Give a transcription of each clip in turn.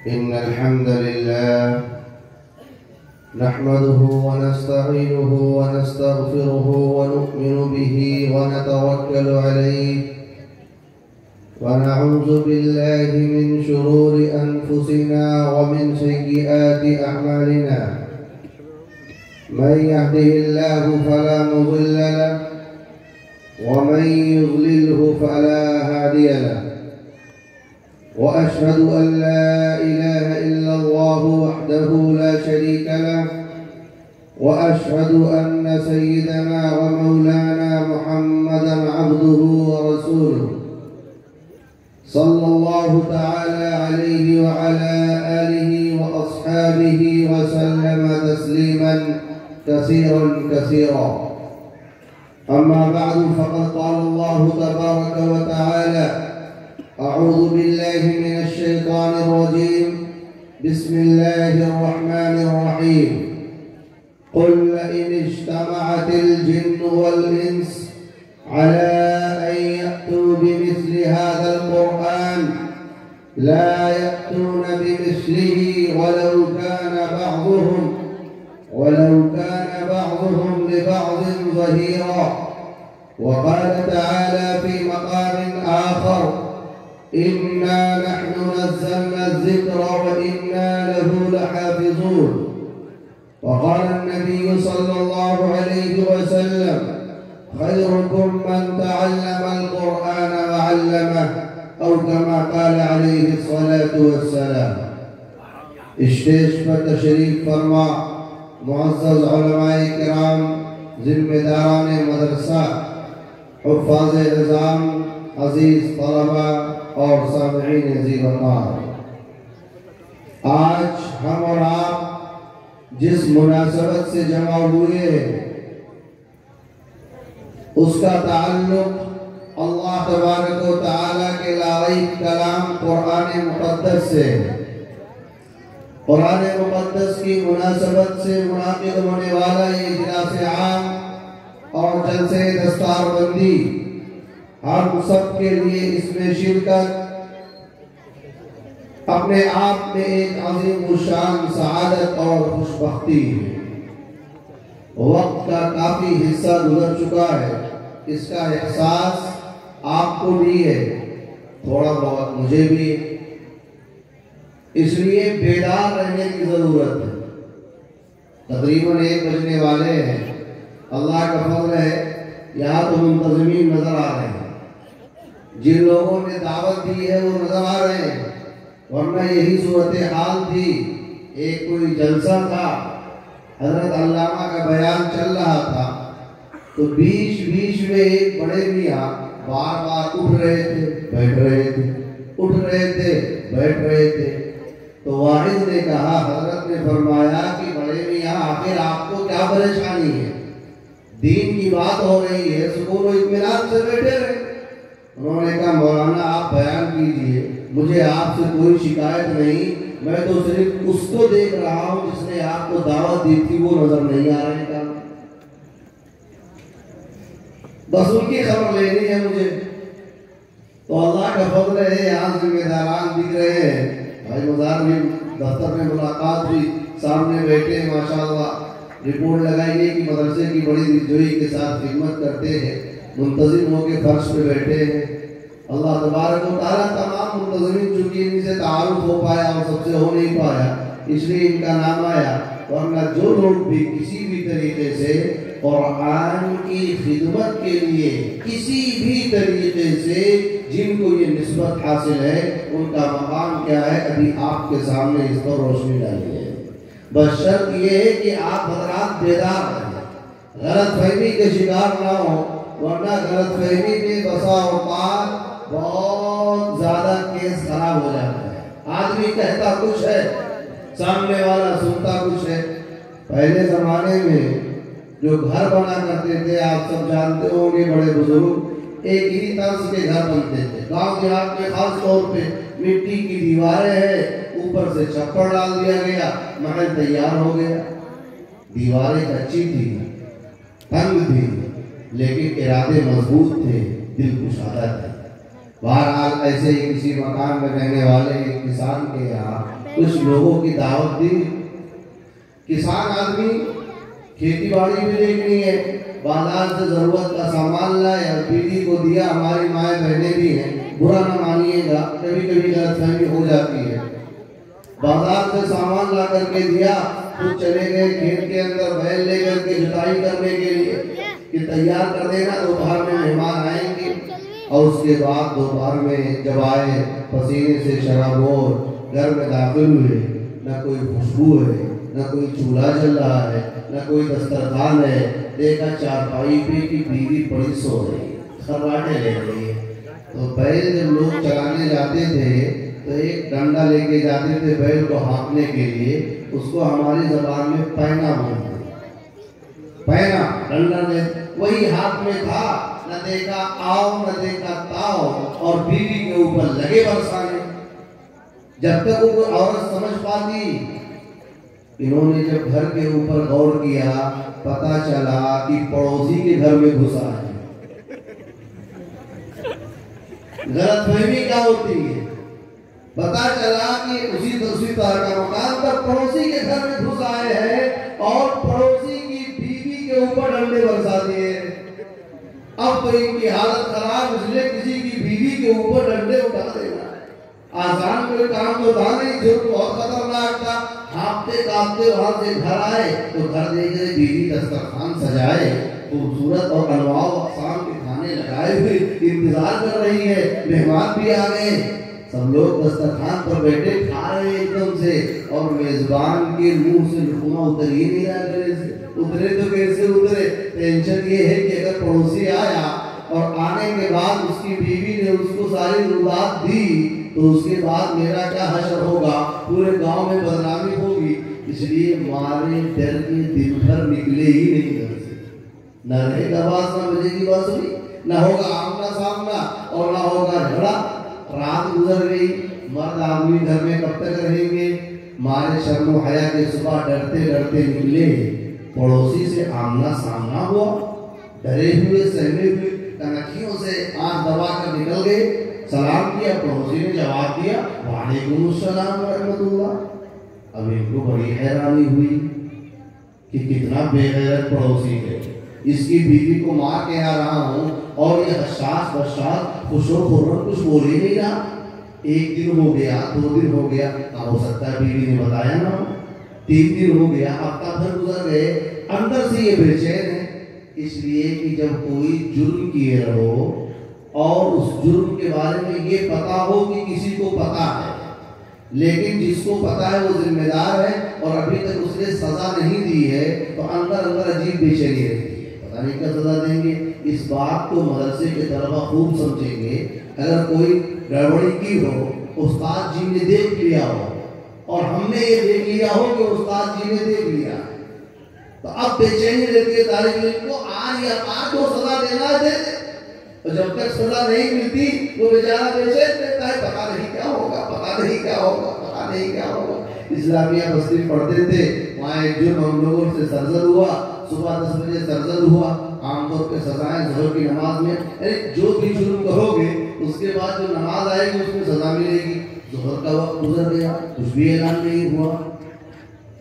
إن الحمد لله نحمده ونستعينه ونستغفره ونؤمن به ونتوكل عليه ونعوذ بالله من شرور أنفسنا ومن سيئات أعمالنا من يهده الله فلا مضل له ومن يضلله فلا هادي له وأشهد أن لا إله إلا الله وحده لا شريك له وأشهد أن سيدنا ومولانا محمدا عبده ورسوله صلى الله تعالى عليه وعلى آله وأصحابه وسلم تسليما كثيرا كثيرا. أما بعد فقد قال الله تبارك وتعالى: أعوذ بالله من الشيطان الرجيم. بسم الله الرحمن الرحيم. قل لئن اجتمعت الجن والإنس على أن يأتوا بمثل هذا القرآن لا يأتون بمثله ولو كان بعضهم لبعض ظهيرا. وقال تعالى في مقام آخر: إنا نحن نزلنا الذكر وإنا له لحافظون. وقال النبي صلى الله عليه وسلم: خيركم من تعلم القرآن وعلمه، أو كما قال عليه الصلاة والسلام. اسٹیج پر تشریف فرما معزز علماء کرام، ذمہ داران مدرسہ، حفاظ نظام، عزیز طلبہ اور سامعین ذی وقار، آج ہم اور آپ جس مناسبت سے جمع ہوئے ہیں اس کا تعلق اللہ تبارک و تعالیٰ کے لاریب کلام قرآن مقدس سے ہے۔ قرآن مقدس کی مناسبت سے منعقد ہونے والا یہ اجلاس عام اور جلسے دستار بندی ہم سب کے لیے اس میں شرکت اپنے آپ میں ایک عظیم الشان سعادت اور خوشبختی ہے۔ وقت کا کافی حصہ گزر چکا ہے، اس کا احساس آپ کو بھی ہے، تھوڑا بہت مجھے بھی، اس لیے بیدار رہنے کی ضرورت ہے۔ تقریباً 1 بجنے والے ہیں، اللہ کا فضل ہے یہاں تو منتظمین نظر آ رہے ہیں، جن لوگوں نے دعوت دی ہے وہ نظر آ رہے ہیں، ورنہ یہی صورتحال تھی۔ ایک کوئی جلسہ تھا، حضرت علامہ کا بیان چل رہا تھا، تو بیچ میں ایک بڑے میاں بار بار اٹھ رہے تھے بیٹھ رہے تھے، اٹھ رہے تھے بیٹھ رہے تھے، تو واحد نے کہا، حضرت نے فرمایا کہ بڑے میاں آخر آپ کو کیا پریشانی ہے؟ دین کی بات ہو رہی ہے، سکون و اطمینان سے بیٹھے رہے۔ انہوں نے کہا، مولانا آپ بیان کیجئے، مجھے آپ سے کوئی شکایت نہیں، میں تو صرف اس کو دیکھ رہا ہوں جس نے آپ کو دعوت دی تھی، وہ نظر نہیں آ رہے ہیں، بس ان کی خبر لینی ہے مجھے۔ تو اللہ کا فضل ہے یہاں ذمہ داران دکھ رہے ہیں، بھائی مزار بھی دفتر میں ملاقات ہوئی، سامنے بیٹھے ماشاءاللہ، رپورٹ لگائیے کہ مدرسے کی بڑی دلجوئی کے ساتھ خدمت کرتے ہیں، منتظم ہو کے فرش پہ بیٹھے ہیں۔ اللہ تبارک و تعالیٰ تمام منتظمین چونکہ ان سے تعارف ہو پایا اور سب سے ہو نہیں پایا، اس لیے ان کا نام آیا، ورنہ جو لوگ بھی کسی بھی طریقے سے قرآن کی خدمت کے لیے کسی بھی طریقے سے جن کو یہ نسبت حاصل ہے، ان کا مقام کیا ہے، ابھی آپ کے سامنے اس پر روشنی ڈالی ہے۔ بس شرط یہ ہے کہ آپ حضرات بیدار رہیں، غلط فہمی کے شکار نہ ہوں، ورنہ غلط فہمی میں بسا اوقات بہت زیادہ کیس خراب ہو جاتا ہے۔ آدمی کہتا کچھ ہے، سامنے والا سنتا کچھ ہے۔ پہلے زمانے میں جو گھر بنا کرتے تھے، آپ سب جانتے ہوں گے، بڑے بزرگ ایک ہی طرز کے گھر بنتے تھے۔ گاؤں دیہات میں خاص طور پہ مٹی کی دیواریں ہیں، اوپر سے چھپڑ ڈال دیا گیا، محل تیار ہو گیا۔ دیواریں کچی تھی، تنگ تھی، لیکن ارادے مضبوط تھے، دل کشادہ تھے۔ بہرحال ایسے ہی کسی مکان میں رہنے والے ایک کسان کے یہاں کچھ لوگوں کی دعوت دی. کسان آدمی کھیتی باڑی بھی دیکھنی ہے, بازار سے ضرورت کا سامان لائے اور بیوی کو دیا. ہماری مائیں بہنیں بھی ہیں, برا نہ مانیے گا, کبھی کبھی غلط فہمی ہو جاتی ہے. بازار سے سامان لا کر کے دیا, خود چلے گئے کھیت کے اندر بیل لے کر کے جتائی کرنے کے لیے کہ تیار کر دینا, دوپہر میں مہمان آئیں گے. اور اس کے بعد دوپہر میں جب آئے پسینے سے شرابور گھر میں داخل ہوئے, نہ کوئی خوشبو ہے, نہ کوئی چولہا جل رہا ہے, نہ کوئی دسترخوان ہے. دیکھا چارپائی پہ کی بیوی پڑی سو رہی ہے, خراٹے لے رہی ہے. تو بیل جب لوگ چلانے جاتے تھے تو ایک ڈنڈا لے کے جاتے تھے بیل کو ہانکنے کے لیے, اس کو ہماری زبان میں پینا بولتے ہیں. پینا ڈنڈا نے وہی ہاتھ میں تھا, نہ دیکھا آؤ نہ دیکھا تاؤ, اور بیوی کے اوپر لگے برسانے. جب تک وہ عورت سمجھ پاتی, انہوں نے جب گھر کے اوپر غور کیا پتا چلا کہ پڑوسی کے گھر میں گھسا ہے. غلط فہمی کیا ہوتی ہے, پتا چلا کہ اسی طرح کا مکان پر پڑوسی کے گھر میں گھس آئے ہیں اور پڑوسی کی بیوی کے اوپر ڈنڈے برسا دیے. اب تو ان کی حالت خراب, اس لیے کسی کی بیوی کے اوپر ڈنڈے اٹھا دینا آسان کوئی کام تو تھا نہیں, جو بہت خطرناک تھا. ہانپتے کانپتے وہاں سے گھر آئے تو گھر دیکھ کر بیوی دسترخوان سجائے, خوبصورت اور انواع و اقسام کے کھانے لگائے ہوئے انتظار کر رہی ہے. مہمان بھی آ گئے, سب لوگ دسترخوان پر بیٹھے کھا رہے ایک دم سے, اور میزبان کے منہ سے لقمہ اتر ہی نہیں رہا. گلے سے اترے تو کیسے اترے؟ ٹینشن یہ ہے کہ اگر پڑوسی آیا اور آنے کے بعد اس کی بیوی نے اس کو ساری ضرورت دی تو اس کے بعد میرا کیا حشر ہوگا, پورے گاؤں میں بدنامی ہوگی. اس لیے مارے ڈر کے دن بھر نکلے ہی نہیں گھر سے. نہ رہے گا باز, نہ بجے گی بانسری, نہ ہوگا آمنا سامنا اور نہ ہوگا جھگڑا. رات گزر گئی, مرد آدمی گھر میں کب تک رہیں گے؟ مارے شرم و حیا کے صبح ڈرتے ڈرتے نکلے, پڑوسی سے آمنا سامنا ہوا. ڈرے ہوئے سہمے ہوئے کنکھیوں سے آنکھ دبا کر نکل گئے. سلام کیا, پڑوسی نے جواب دیا وعلیکم السلام ورحمۃ اللہ. اب ان کو بڑی حیرانی ہوئی کہ کتنا بے غیرت پڑوسی ہے, اس کی بیوی کو مار کے آ رہا ہوں اور یہ حساس بشاس خوش و خرم کچھ بول ہی نہیں رہا. ایک دن ہو گیا, 2 دن ہو گیا, ہو سکتا ہے بیوی نے بتایا نہ ہو. 3 دن ہو گیا, ہفتہ بھر گزر گئے. اندر سے یہ بے چین ہے, اس لیے کہ جب کوئی جرم کیے رہو اور اس جرم کے بارے میں یہ پتا ہو کہ کسی کو پتا ہے, لیکن جس کو پتا ہے وہ ذمہ دار ہے اور ابھی تک اس نے سزا نہیں دی ہے, تو اندر اندر عجیب بے چینی رہتی ہے, پتہ نہیں کیا سزا دیں گے. اس بات کو مدرسے کے طلبہ خوب سمجھیں گے. اگر کوئی گڑبڑی کی ہو, استاد جی نے دیکھ لیا ہو اور ہم نے یہ دیکھ لیا ہو کہ استاد جی نے دیکھ لیا, تو اب بے چینی رہتی ہے طالب علم کو. آج یا آج کو سزا دینا دے دے, اور جب تک سزا نہیں ملتی وہ بیچارہ بے چین رہتا ہے, پتا نہیں کیا ہوگا, پتا نہیں کیا ہوگا, پتا نہیں کیا ہوگا. اسلامیہ بستی پڑھتے تھے, وہاں ایک جرم ہم لوگوں سے سرزد ہوا. صبح 10 بجے سرزد ہوا. عام طور پہ سزائیں ظہر کی نماز میں, جو بھی جرم کرو گے اس کے بعد جو نماز آئے گی اس میں سزا ملے گی. ظہر کا وقت گزر گیا, کچھ بھی اعلان نہیں ہوا.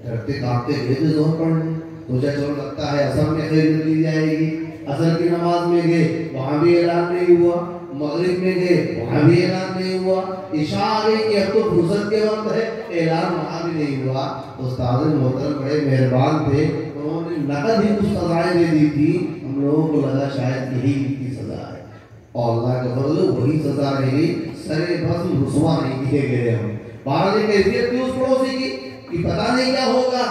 ڈرتے کانپتے گئے تھے ظہر پڑھنے, سوچا چلو لگتا ہے اصل میں خیر دی جائے گی. اثر کی نماز میں گئے, وہاں بھی اعلان نہیں ہوا. مغرب میں گئے, وہاں بھی اعلان نہیں ہوا. عشاء آ گئی کہ اب تو فرصت کے وقت ہے, اعلان وہاں بھی نہیں ہوا. استاد محترم بڑے مہربان تھے, انہوں نے نقد ہی کچھ سزائیں دے دی تھی. ہم لوگوں کو لگا شاید یہی کی سزا ہے, اور اللہ کا فضل وہی سزا رہی. سرے بزم رسوا نہیں کیے گئے ہم. باہر کیفیت تھی اس پڑوسی کی کہ پتہ نہیں کیا ہوگا.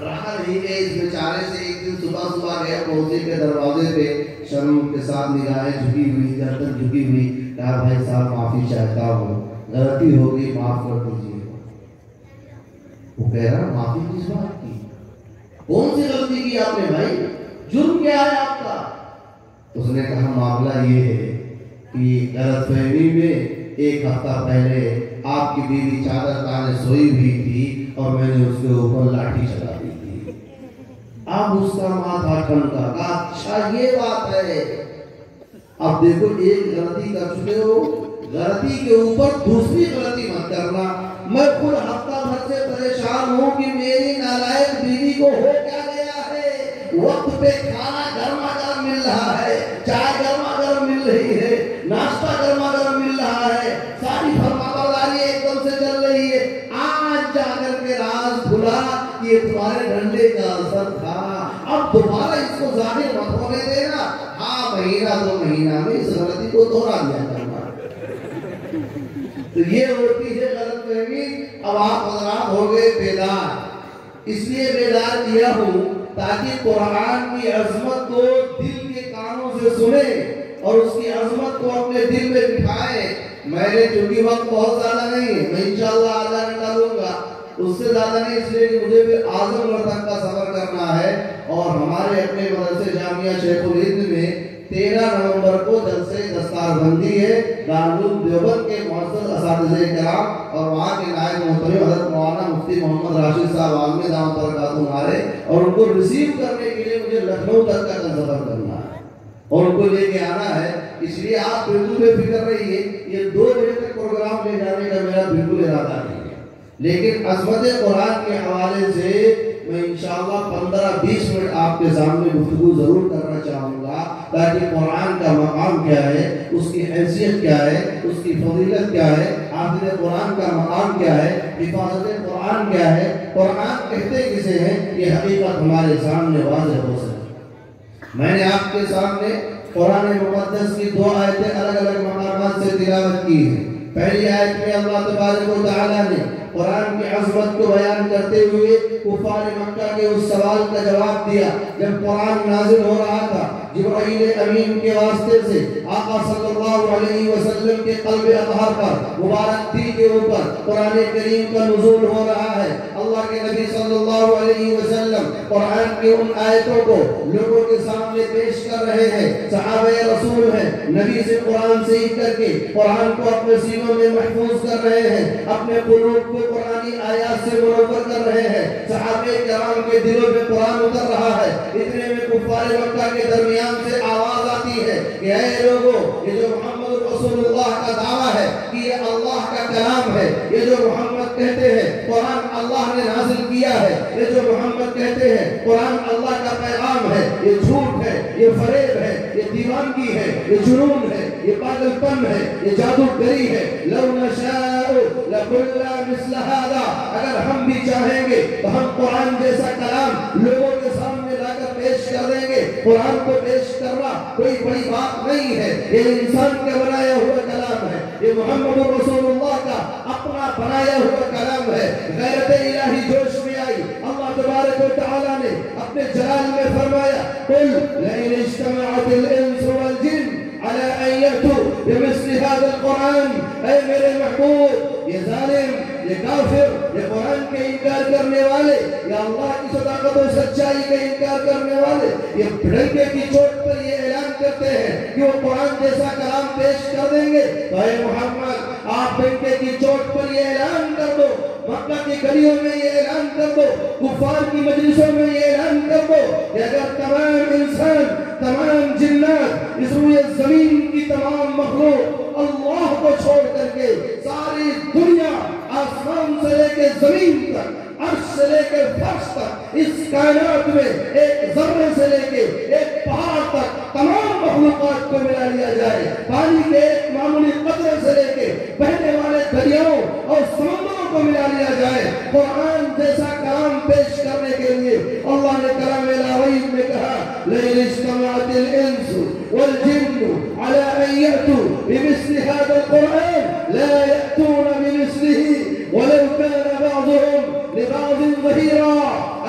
رہا نہیں گئے اس بیچارے سے. ایک دن صبح گیا پڑوسی کے دروازے پہ, شرم کے ساتھ نگاہیں جھکی ہوئی, گردن جھکی ہوئی. کہا بھائی صاحب معافی چاہتا ہوں, غلطی ہو گئی, معاف کر دیجیے. وہ کہہ رہا معافی کس بات کی, کون سی غلطی کی آپ نے بھائی, جرم کیا ہے آپ کا؟ اس نے کہا معاملہ یہ ہے کہ غلط فہمی میں 1 ہفتہ پہلے آپ کی بیوی چادر تانے سوئی ہوئی تھی اور میں نے اس کے اوپر لاٹھی چلا دی تھی. اب اس کا ماتھا ٹھنکا, کہا اچھا یہ بات ہے. اب دیکھو ایک غلطی کر چکے ہو, غلطی کے اوپر دوسری غلطی مت کرنا. میں خود ہفتہ بھر سے پریشان ہوں کہ میری نالائق بیوی کو ہو کیا گیا ہے. وقت پہ کھانا گرما گرم مل رہا ہے, چائے گرما گرم مل رہی ہے, ناشتہ گرما گرم مل رہا ہے, ساری فرمانبرداری ایک دم سے چل رہی ہے. آج جا کر کے راز کھلا کہ یہ تمہارے ڈنڈے کا اثر تھا. اب دوبارہ اس کو ظاہر مت ہونے دینا. ہاں مہینہ دو مہینہ میں اس غلطی کو دوہرا دیا کرنا. تو یہ ہوتی ہے غلط فہمی. اب آپ حضرات ہو گئے بیدار, اس لیے بیدار کیا ہوں تاکہ قرآن کی عظمت کو دل کے کانوں سے سنے اور اس کی عظمت کو اپنے دل میں بٹھائے. میں نے چونکہ وقت بہت زیادہ نہیں ہے, میں انشاءاللہ آدھا گھنٹہ لوں گا, اس سے زیادہ نہیں, اس لیے کہ مجھے بھی اعظم گڑھ تک کا سفر کرنا ہے. اور ہمارے اپنے مدرسے جامعہ شیخ الہند میں 13 نومبر کو جلسے دستار بندی ہے. دارالعلوم دیوبند کے معزز اساتذہ کرام اور وہاں کے نائب محترم حضرت مولانا مفتی محمد راشد صاحب عالم دامت برکاتہ ہمارے, اور ان کو ریسیو کرنے کے لیے مجھے لکھنؤ تک کا سفر کرنا ہے اور ان کو لے کے آنا ہے. اس لیے آپ بالکل بے فکر رہیے, یہ 2 بجے تک پروگرام لے جانے کا میرا بالکل ارادہ نہیں ہے. لیکن عظمت قرآن کے حوالے سے میں انشاءاللہ 15-20 منٹ آپ کے سامنے گفتگو ضرور کرنا چاہوں گا تاکہ قرآن کا مقام کیا ہے, اس کی حیثیت کیا ہے, اس کی فضیلت کیا ہے, حافظ قرآن کا مقام کیا ہے, حفاظت قرآن کیا ہے, قرآن کہتے کسے ہیں, یہ حقیقت ہمارے سامنے واضح ہو سکے. میں نے آپ کے سامنے قرآن مقدس کی 2 آیتیں الگ الگ مقامات سے تلاوت کی ہیں. پہلی آیت میں اللہ تبارک و تعالیٰ نے قرآن کی عظمت کو بیان کرتے ہوئے کفار مکہ کے اس سوال کا جواب دیا جب قرآن نازل ہو رہا تھا جبرائیل امین کے واسطے سے آقا صلی اللہ علیہ وسلم کے قلب اطہر پر مبارک دل کے اوپر قرآن کریم کا نزول ہو رہا ہے. اللہ کے نبی صلی اللہ علیہ وسلم قرآن کی ان آیتوں کو لوگوں کے سامنے پیش کر رہے ہیں. صحابہ رسول ہیں, نبی سے قرآن سیکھ کر کے قرآن کو اپنے سینوں میں محفوظ کر رہے ہیں, اپنے قلوب کو قرآنی آیات سے منور کر رہے ہیں. صحابہ کرام کے دلوں میں قرآن اتر رہا ہے. اتنے میں کفار مکہ کے درمیان سے آواز آتی ہے کہ اے لوگوں, یہ جو محمد رسول اللہ کا دعویٰ ہے کہ یہ اللہ کا کلام ہے, یہ جو محمد کہتے ہیں قرآن اللہ نے نازل کیا ہے, یہ جو محمد کہتے ہیں قرآن اللہ کا پیغام ہے, یہ جھوٹ ہے, یہ فریب ہے, یہ دیوانگی ہے, یہ جنون ہے, یہ پاگل پن ہے, یہ جادوگری ہے. لو نشاء لقلنا مثل هذا, اگر ہم بھی چاہیں گے تو ہم قرآن جیسا کلام لوگوں کے سامنے لا کر پیش کر دیں گے. قرآن کو پیش کرنا کوئی بڑی بات نہیں ہے, یہ انسان کا بنایا ہوا کلام ہے, یہ محمد رسول اللہ کا اپنا بنایا ہوا کلام ہے. غیرت الہی جوش میں آئی. اللہ تبارک و تعالیٰ نے اپنے جلال میں فرمایا قل لئن اجتمعت الانس والجن على ان يأتوا بمثل هذا القرآن, اے میرے محبوب, یہ ظالم, یہ کافر, یہ قرآن کے انکار کرنے والے, یا اللہ کی صداقت و سچائی کا انکار کرنے والے, یہ ڈنکے کی چوٹ پر یہ اعلان کرتے ہیں کہ وہ قرآن جیسا کلام پیش کر دیں گے. تو اے محمد, آپ ڈنکے کی چوٹ پر یہ اعلان کر دو, مکہ کی گلیوں میں یہ اعلان کر دو, کفار کی مجلسوں میں یہ اعلان کر دو کہ اگر تمام انسان, تمام جنات, اس روئے زمین کی تمام مخلوق اللہ کو چھوڑ کر کے ساری دنیا آسمان سے لے کے زمین تک, عرش سے لے کے فرش تک, اس کائنات میں ایک ذرے سے لے کے ایک پہاڑ تک تمام مخلوقات کو ملا لیا جائے, پانی کے ایک معمولی قطرے سے لے کے بہنے والے دریاؤں اور سمندروں کو ملا لیا جائے, قرآن جیسا کلام پیش کرنے کے لیے اللہ نے کلام الہی میں کہا لئن اجتمعت الانس والجن على ان يأتوا بمثل هذا القرآن لا يأتون بمثله ولو كان بعضهم لبعض ظهيرا.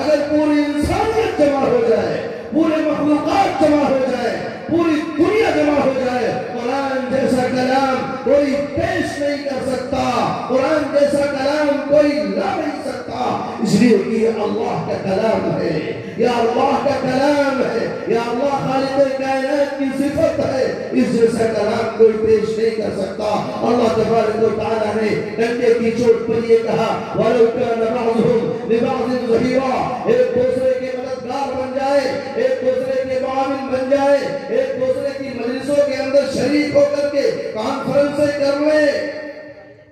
اگر پوری انسانیت جمع ہو جائے, پورے مخلوقات جمع ہو جائے, پوری دنیا جمع ہو جائے, قرآن جیسا کلام کوئی پیش نہیں کر سکتا, قرآن جیسا کلام کوئی لا نہیں سکتا. اس لیے کہ یہ اللہ کا کلام ہے, یا اللہ کا کلام ہے, یا اللہ خالق کائنات کی صفت ہے, اس جیسا کلام کوئی پیش نہیں کر سکتا. اللہ تبارک و تعالیٰ نے ڈنڈے کی چوٹ پر یہ کہا وَلَوْ كَانَ بَعْضُهُمْ لِبَعْضٍ ظَهِيرًا, ایک دوسرے کے مددگار بن جائے, ایک دوسرے کے معاون امام بن جائے، ایک دوسرے کی مجلسوں کے اندر شریک ہو کر کے کانفرنسیں کر لیں،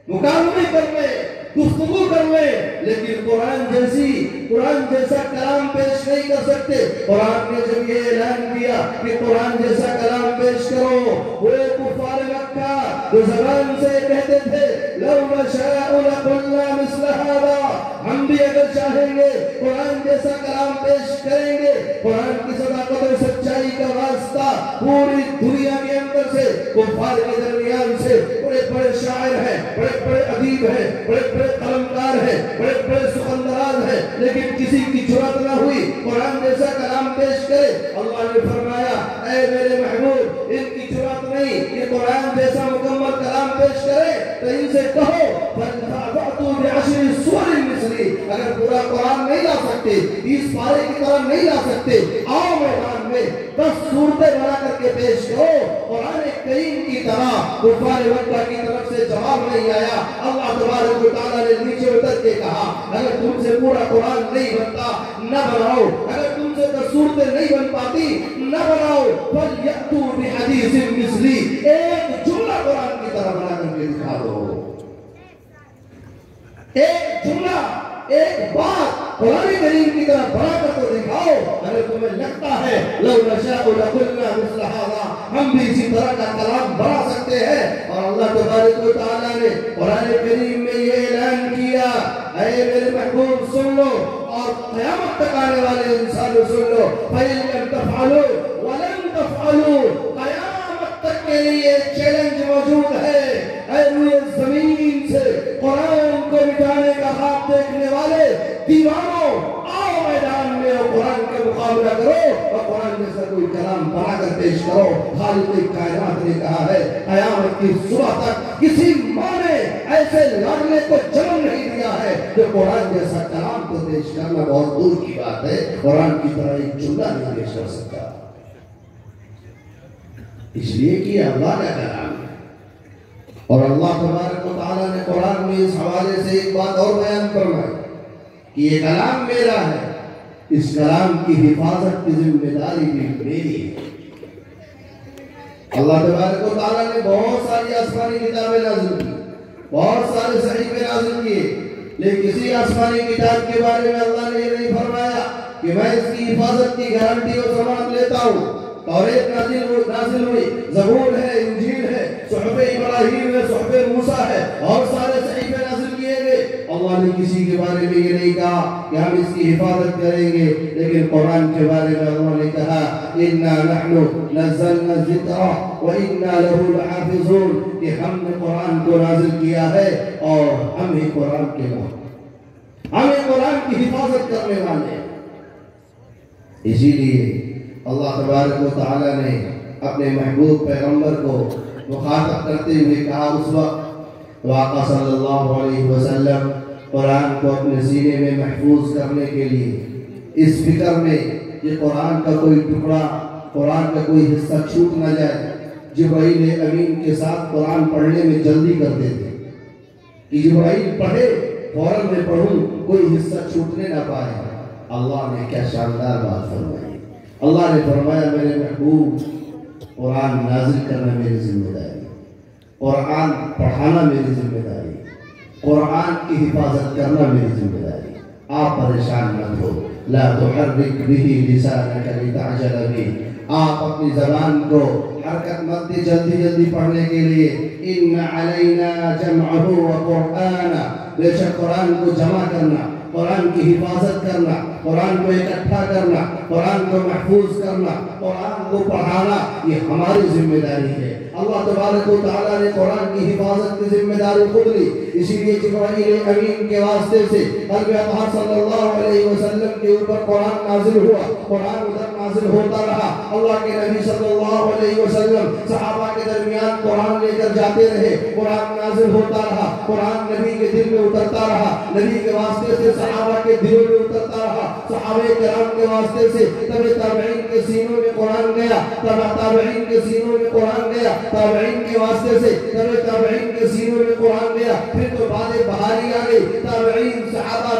مکالمے کر لیں، گفتگو کر لیں، لیکن قرآن جیسا کلام پیش نہیں کر سکتے۔ قرآن نے جب یہ اعلان کیا کہ قرآن جیسا کلام پیش کرو، وہ کفار مکہ جو زبان سے کہتے تھے لو نشاء لقلنا مثل هذا، ہم بھی اگر چاہیں گے قرآن جیسا کلام پیش کریں گے۔ قرآن کی صداقت اور سچائی کا واسطہ پوری دنیا کے اندر سے کفار کے درمیان سے بڑے بڑے شاعر ہیں، بڑے بڑے ادیب ہیں، بڑے بڑے قلمکار ہیں، بڑے بڑے سخندراز ہیں، لیکن کسی کی جرأت نہ ہوئی قرآن جیسا کلام پیش کرے۔ اللہ نے فرمایا اے میرے محبوب، ان کی جرأت نہیں کہ قرآن جیسا مکمل کلام پیش کرے، تو ان سے کہو فَأْتُوا بِعَشْرِ سُوَرٍ مِثْلِهِ، اگر پورا قرآن نہیں لا سکتے، 20 پارے کی طرح نہیں لا سکتے، آؤ میدان میں 10 صورتیں بنا کر کے پیش کرو۔ قرآن کریم کی طرح کفار مکہ کی طرف سے جواب نہیں آیا۔ اللہ تبارک و تعالیٰ نے نیچے اتر کے کہا اگر تم سے پورا قرآن نہیں بنتا نہ بناؤ، اگر تم سے 10 صورتیں نہیں بن پاتی نہ بناؤ، فَلْيَأْتُوا بِحَدِيثٍ مِثْلِهِ، ایک جملہ قرآن کی طرح بنا کر کے دکھا دو، ایک جملہ، ایک بات قرآن کریم کی طرح بنا کر تو دکھاؤ۔ اگر تمہیں لگتا ہے لو نشاء لقلنا مثل هذا، ہم بھی اسی طرح کا کلام بنا سکتے ہیں۔ اور اللہ تبارک و تعالیٰ نے قرآن کریم میں یہ اعلان کیا اے میرے محبوب سن لو، اور قیامت تک آنے والے انسانوں سن لو، فَإِن لَمْ تَفْعَلُوا وَلَن تَفْعَلُوا، قیامت تک کے لیے چیلنج موجود ہے۔ اے روئے زمین سے قرآن کو مٹانے کا خواب دیکھنے والے دیوانوں، آؤ میدان میں اور قرآن کا مقابلہ کرو اور قرآن جیسا کوئی کلام بنا کر پیش کرو۔ خالق کائنات نے کہا ہے قیامت کی صبح تک کسی ماں نے ایسے لاڈلے کو جنم نہیں دیا ہے جو قرآن جیسا کلام کو پیش کرنا بہت دور کی بات ہے، قرآن کی طرح ایک جملہ نہیں پیش کر سکتا، اس لیے کہ اللہ کا کلام ہے۔ اور اللہ تبارک و تعالیٰ نے قرآن میں اس حوالے سے ایک بات اور بیان فرمائی کہ یہ کلام میرا ہے، اس کلام کی حفاظت کی ذمہ داری بھی میری ہے۔ اللہ تبارک و تعالیٰ نے بہت ساری آسمانی کتابیں نازل کی، بہت سارے صحیفے نازل کیے، لیکن کسی آسمانی کتاب کے بارے میں اللہ نے یہ نہیں فرمایا کہ میں اس کی حفاظت کی گارنٹی اور ضمانت لیتا ہوں۔ توریت نازل ہوئی، زبور ہے، انجیل ہے، صحف ابراہیم ہے، صحف موسیٰ ہے، اور سارے صحیفے نازل کیے گئے۔ اللہ نے کسی کے بارے میں یہ نہیں کہا کہ ہم اس کی حفاظت کریں گے، لیکن قرآن کے بارے میں اللہ نے کہا اِنَّا نَحْنُ نَزَّلْنَا الذِّكْرَ وَإِنَّا لَهُ لَحَافِظُونَ، کہ ہم نے قرآن کو نازل کیا ہے اور ہم ہی قرآن کے محافظ، ہم ہی قرآن کی حفاظت کرنے والے ہیں۔ اسی لیے اللہ تبارک و تعالیٰ نے اپنے محبوب پیغمبر کو مخاطب کرتے ہوئے کہا اس وقت آقا صلی اللہ علیہ وسلم قرآن کو اپنے سینے میں محفوظ کرنے کے لیے اس فکر میں کہ قرآن کا کوئی ٹکڑا، قرآن کا کوئی حصہ چھوٹ نہ جائے، جبرائیل امین کے ساتھ قرآن پڑھنے میں جلدی کرتے تھے کہ جبرائیل پڑھے فوراً میں پڑھوں، کوئی حصہ چھوٹنے نہ پائے۔ اللہ نے کیا شاندار بات فرمائی، اللہ نے فرمایا میرے محبوب قرآن نازل کرنا میری ذمہ داری، قرآن پڑھانا میری ذمہ داری، قرآن کی حفاظت کرنا میری ذمہ داری۔ آپ پریشان مت ہو، لا تحرک به لسانک لتعجل به، آپ اپنی زبان کو حرکت مت دی جلدی جلدی پڑھنے کے لیے۔ ان علینا جمعہ وقرآنہ، بے شک قرآن کو جمع کرنا، قرآن کی حفاظت کرنا، قرآن کو اکٹھا کرنا، قرآن کو محفوظ کرنا، قرآن کو پڑھانا، یہ ہماری ذمہ داری ہے۔ اللہ تبارک و تعالیٰ نے قرآن کی حفاظت کی ذمہ داری خود لی، اسی لیے جبرائیل امین کے واسطے سے حضرت اطہار صلی اللہ علیہ وسلم کے اوپر قرآن نازل ہوا، قرآن ادھر نازل ہوتا رہا۔ اللہ کے نبی صلی اللہ علیہ وسلم صحابہ کے درمیان قرآن لے کر جاتے رہے، قرآن نازل ہوتا رہا، قرآن نبی کے دل میں اترتا رہا، نبی کے واسطے سے صحابہ کے دلوں میں اترتا رہا، صحابہ کرام کے واسطے سے تابعین کے سینوں میں قرآن گیا، تابعین کے سینوں میں قرآن گیا، تابعین کے واسطے سے تابعین کے سینوں میں قرآن گیا، پھر تو بعد بہاری آ گئی، تابعین صحابہ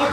8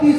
30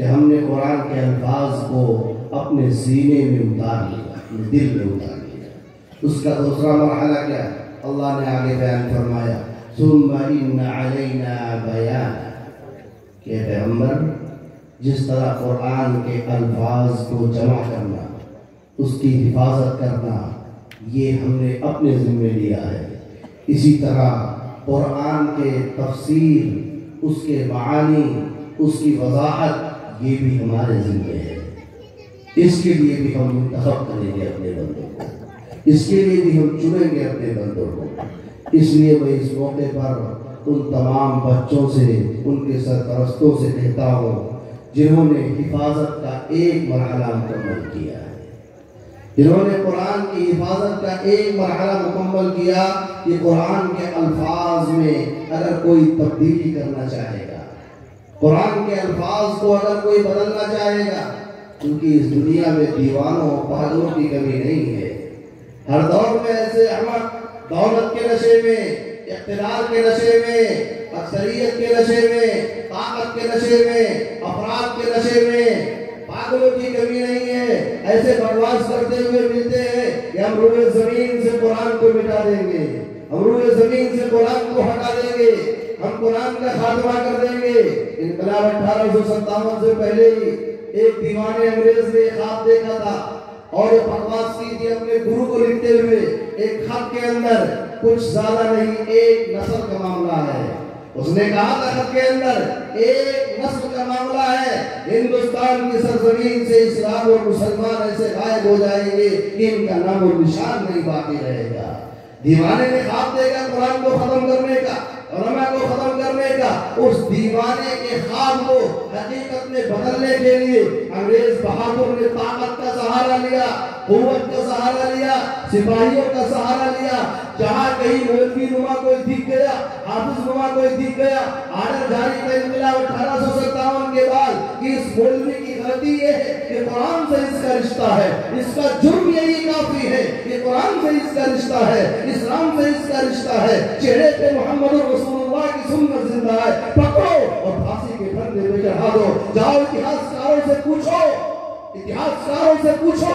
کہ ہم نے قرآن کے الفاظ کو اپنے سینے میں اتار لیا، اپنے دل میں اتار لیا۔ اس کا دوسرا مرحلہ کیا ہے؟ اللہ نے آگے بیان فرمایا ثم ان علینا بیان، کہ پیغمبر جس طرح قرآن کے الفاظ کو جمع کرنا، اس کی حفاظت کرنا، یہ ہم نے اپنے ذمہ لیا ہے، اسی طرح قرآن کے تفسیر، اس کے معانی، اس کی وضاحت، یہ بھی ہمارے ذمہ ہے۔ اس کے لیے بھی ہم منتخب کریں گے اپنے بندوں کو، اس کے لیے بھی ہم چنیں گے اپنے بندوں کو۔ اس لیے میں اس موقع پر ان تمام بچوں سے، ان کے سرپرستوں سے کہتا ہوں جنہوں نے حفاظت کا ایک مرحلہ مکمل کیا ہے، جنہوں نے قرآن کی حفاظت کا ایک مرحلہ مکمل کیا، کہ قرآن کے الفاظ میں اگر کوئی تبدیلی کرنا چاہے گا، قرآن کے الفاظ کو اگر کوئی بدلنا چاہے گا، کیونکہ اس دنیا میں دیوانوں پاگلوں کی کمی نہیں ہے۔ ہر دور میں ایسے احمق دولت کے نشے میں، اقتدار کے نشے میں، اکثریت کے نشے میں، طاقت کے نشے میں، افراد کے نشے میں پاگلوں کی کمی نہیں ہے۔ ایسے بکواس کرتے ہوئے ملتے ہیں کہ ہم روئے زمین سے قرآن کو مٹا دیں گے، ہم روئے زمین سے قرآن کو ہٹا دیں گے، ہم قرآن کا خاتمہ کر دیں گے۔ انقلاب 1857 سے پہلے ہی ایک دیوانے انگریز نے خواب دیکھا تھا اور یہ بکواس کی تھی اپنے گرو کو لکھتے ہوئے ایک خط کے اندر، کچھ زیادہ نہیں، ایک نسل کا معاملہ ہے۔ اس نے کہا تھا خط کے اندر ایک نسل کا معاملہ ہے، ہندوستان کی سرزمین سے اسلام اور مسلمان ایسے غائب ہو جائیں گے کہ ان کا نام و نشان نہیں باقی رہے گا۔ دیوانے نے خواب دیکھا قرآن کو ختم کرنے کا، علماء کو ختم کرنے کا۔ اس دیوانے کے خواب کو حقیقت میں بدلنے کے لیے انگریز بہادر نے طاقت کا سہارا لیا، قوت کا سہارا لیا، سپاہیوں کا سہارا لیا۔ جہاں کہیں مولوی نما کوئی دکھ گیا، حافظ نما کوئی دکھ گیا، آرڈر جاری کا انقلاب 1857 کے بعد کہ اس مولوی کی غلطی یہ ہے کہ قرآن سے اس کا رشتہ ہے، اس کا جرم یہی کافی ہے کہ قرآن سے اس کا رشتہ ہے، اسلام سے اس کا رشتہ ہے، چہرے پہ محمد رسول اللہ کی سنت زندہ ہے، پکڑو اور پھانسی کے پھندے پہ چڑھا دو۔ جاؤ اتہاسکاروں سے پوچھو، اتہاسکاروں سے پوچھو،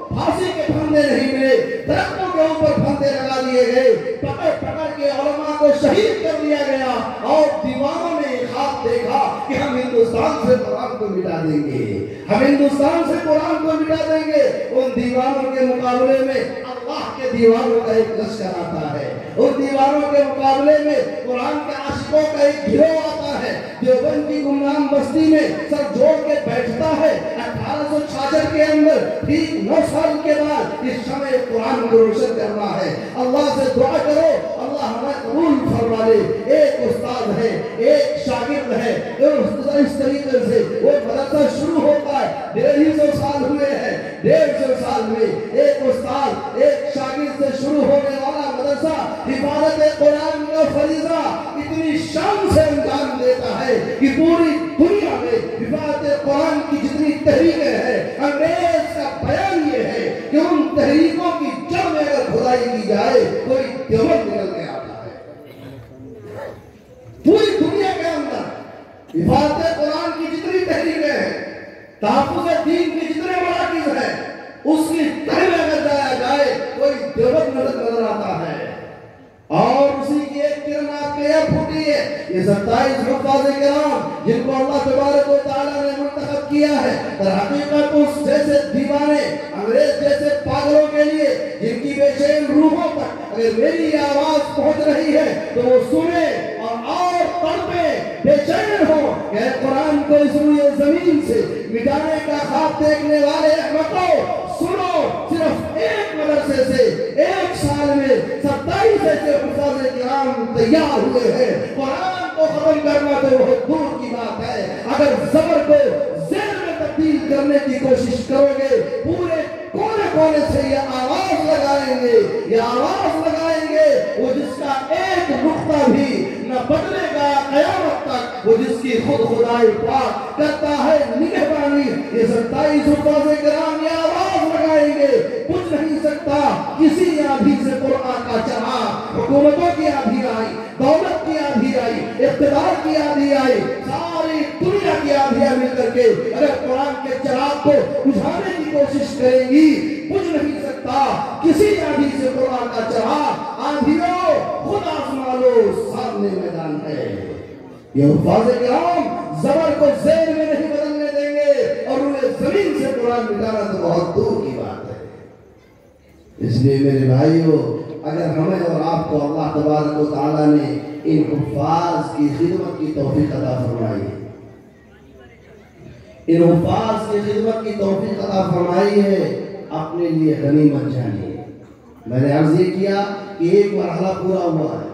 پھانسی کے پھندے نہیں ملے، درختوں کے اوپر پھندے لگا دیے گئے، پکڑ پکڑ کے علماء کو شہید کر دیا گیا، اور دیوانوں نے یہ خواب دیکھا کہ ہم ہندوستان سے قرآن کو مٹا دیں گے، ہم ہندوستان سے قرآن کو مٹا دیں گے۔ ان دیوانوں کے مقابلے میں اللہ کے دیوانوں کا ایک لشکر آتا ہے، ان دیوانوں کے مقابلے میں قرآن کے عاشقوں کا ایک گروہ آتا ہے۔ دیوبند کی گمنام بستی میں سر جوڑ کے بیٹھتا ہے 1866 کے اندر، ٹھیک 9 سال کے بعد اس شمع قرآن کو روشن کرنا ہے۔ اللہ سے دعا کرو اللہ ہمیں قبول فرما لے۔ ایک استاد ہے، ایک شاگرد ہے، اس طریقے سے وہ مدرسہ شروع ہوتا ہے، 150 سال ہوئے ہیں، 150 سال میں ایک استاد ایک شاگرد سے شروع ہونے والا مدرسہ حفاظت قرآن کا فریضہ اتنی شان سے انجام دیتا ہے کہ پوری دنیا میں حفاظت قرآن کی جتنی تحریکیں ہیں، انگریز کا بیان یہ ہے کہ ان تحریکوں کی جڑ میں اگر کھدائی کی جائے کوئی دیوبند نکل کے آتا ہے۔ پوری دنیا کے اندر حفاظت قرآن کی جتنی تحریکیں ہیں، تحفظ دین کی جتنے مراکز ہیں، اس کی تہ میں اگر جایا جائے کوئی دیوبند نظر آتا ہے۔ اور اسی کی ایک کرن آپ کے یہاں پھوٹی ہے، یہ 27 حفاظ کرام جن کو اللہ تبارک و تعالیٰ نے منتخب کیا ہے۔ در حقیقت اس جیسے دیوانے انگریز جیسے پاگلوں کے لیے جن کی بے چین روحوں تک اگر میری یہ آواز پہنچ رہی ہے تو وہ سنیں اور تڑپیں، بے چین ہو کہ قرآن کو اس روئے زمین سے مٹانے کا خواب دیکھنے والے احمقوں، سنو، صرف ایک مدرسے سے ایک سال میں 27 ایسے حفاظ کرام تیار ہوئے ہیں۔ قرآن کو ختم کرنا تو بہت دور کی بات ہے، اگر زبر کو زیر میں تبدیل کرنے کی کوشش کرو گے پورے کونے کونے سے یہ آواز لگائیں گے، یہ آواز لگائیں گے، وہ جس کا ایک نقطہ بھی نہ بدلے گا قیامت تک، وہ جس کی خود خدائی پاک کرتا ہے نگہبانی۔ یہ 27 حفاظ کرام یہ آواز لگائیں گے، کچھ نہیں سکتا کسی آندھی سے قرآن کا چراغ، حکومتوں کی آندھی آئی، دولت کی آندھی آئی، اقتدار کی آندھی آئی، ساری دنیا کی آندھیاں مل کر کے گے. اگر قرآن کے چراغ کو بجھانے کی کوشش کریں گی بجھ نہیں سکتا. کسی آندھی سے قرآن کا چراغ آندھیوں خود آزما لو سامنے میدان ہے. یہ حفاظ کرام زبر کو زیر میں نہیں بدلنے دیں گے اور انہیں زمین سے قرآن مٹانا تو بہت دور کی بات ہے. اس لیے میرے بھائیوں اگر ہمیں اور آپ کو اللہ تبارک و تعالیٰ نے ان حفاظ کی خدمت کی توفیق عطا فرمائی ہے، ان حفاظ کی خدمت کی توفیق عطا فرمائی ہے، اپنے لیے غنیمت جانیے. میں نے عرض یہ کیا کہ ایک مرحلہ پورا ہوا ہے.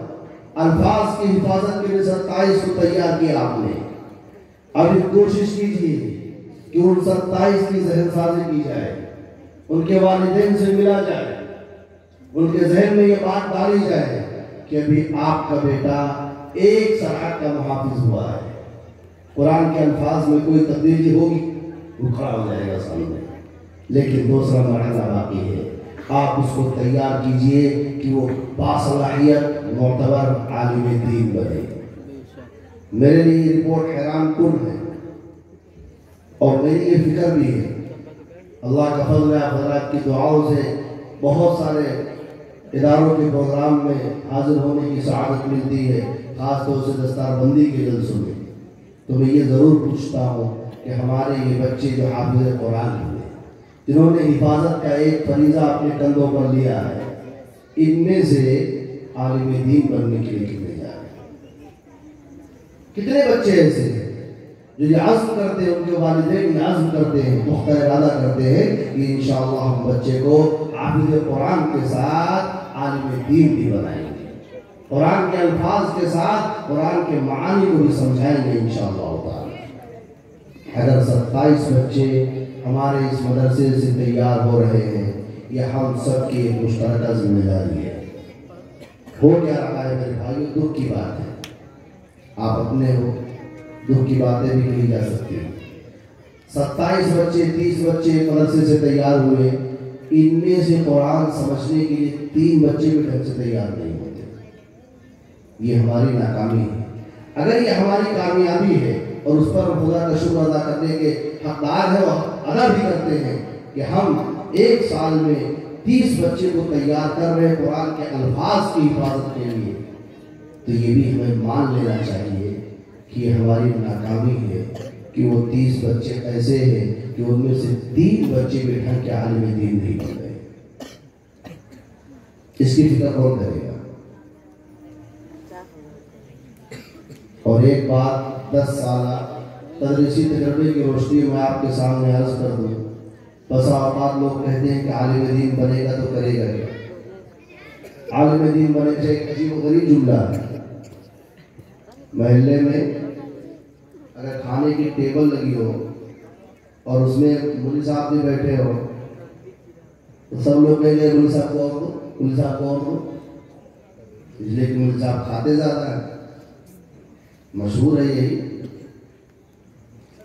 الفاظ کی حفاظت کے لیے 27 کو تیار کیا آپ نے. اب کوشش کیجیے کہ ان 27 کی ذہن سازی کی جائے، ان کے والدین سے ملا جائے، ان کے ذہن میں یہ بات ڈالی جائے کہ ابھی آپ کا بیٹا ایک سرحد کا محافظ ہوا ہے. قرآن کے الفاظ میں کوئی تبدیلی ہوگی وہ کھڑا ہو جائے گا سامنے. لیکن دوسرا مرحلہ باقی ہے. آپ اس کو تیار کیجئے کہ وہ باصلاحیت معتبر عالم دین بنے. میرے لیے یہ رپورٹ حیران کن ہے اور میری یہ فکر بھی ہے. اللہ کا فضل ہے، حضرات کی دعاؤں سے بہت سارے اداروں کے پروگرام میں حاضر ہونے کی سعادت ملتی ہے، خاص طور سے دستار بندی کے جلسوں میں. تو میں یہ ضرور پوچھتا ہوں کہ ہمارے یہ بچے جو حافظ قرآن ہوئے، جنہوں نے حفاظت کا ایک فریضہ اپنے کندھوں پر لیا ہے، ان میں سے عالم دین بننے کے لیے کتنے جا رہے ہیں؟ کتنے بچے ایسے ہیں جو یہ عزم کرتے ہیں، ان کے والدین یہ عزم کرتے ہیں، پختہ ارادہ کرتے ہیں کہ انشاءاللہ ہم بچے کو حافظ قرآن کے ساتھ عالم دین بھی بنائیں گے، قرآن کے الفاظ کے ساتھ قرآن کے معانی کو بھی سمجھائیں گے انشاءاللہ تعالی. اگر 27 بچے ہمارے اس مدرسے سے تیار ہو رہے ہیں، یہ ہم سب کی ایک مشترکہ ذمہ داری ہے. ہو کیا رہا ہے میرے بھائیوں؟ دکھ کی بات ہے. آپ اپنے ہو، دکھ کی باتیں بھی کہی جا سکتی ہیں. 27 بچے 30 بچے مدرسے سے تیار ہوئے، ان میں سے قرآن سمجھنے کے لیے 3 بچے بھی ڈھنگ سے تیار نہیں ہوتے. یہ ہماری ناکامی ہے. اگر یہ ہماری کامیابی ہے اور اس پر خدا کا شکر ادا کرنے کے حقدار ہیں اور ادا بھی کرتے ہیں کہ ہم ایک سال میں 30 بچے کو تیار کر رہے ہیں قرآن کے الفاظ کی حفاظت کے لیے، تو یہ بھی ہمیں مان لینا چاہیے کہ یہ ہماری ناکامی ہے کہ وہ 30 بچے ایسے ہیں کہ ان میں سے 3 بچے بھی ڈھنگ کے عالم دین نہیں بن گئے. اس کی فکر کون کرے گا؟ اور ایک بات 10 سالہ تدریسی تجربے کی روشنی میں آپ کے سامنے عرض کر دوں. بسا اوقات لوگ کہتے ہیں کہ عالم دین بنے گا تو کرے گا کیا؟ عالم دین بنے سے ایک عجیب و غریب جملہ ہے. محلے میں اگر کھانے کی ٹیبل لگی ہو اور اس میں مولوی صاحب بھی بیٹھے ہو تو سب لوگ کہیں گے مولوی صاحب کو اور دو، مولوی صاحب کو اور دو، اس لیے کہ مولوی صاحب کھاتے زیادہ ہیں. مشہور ہے یہی.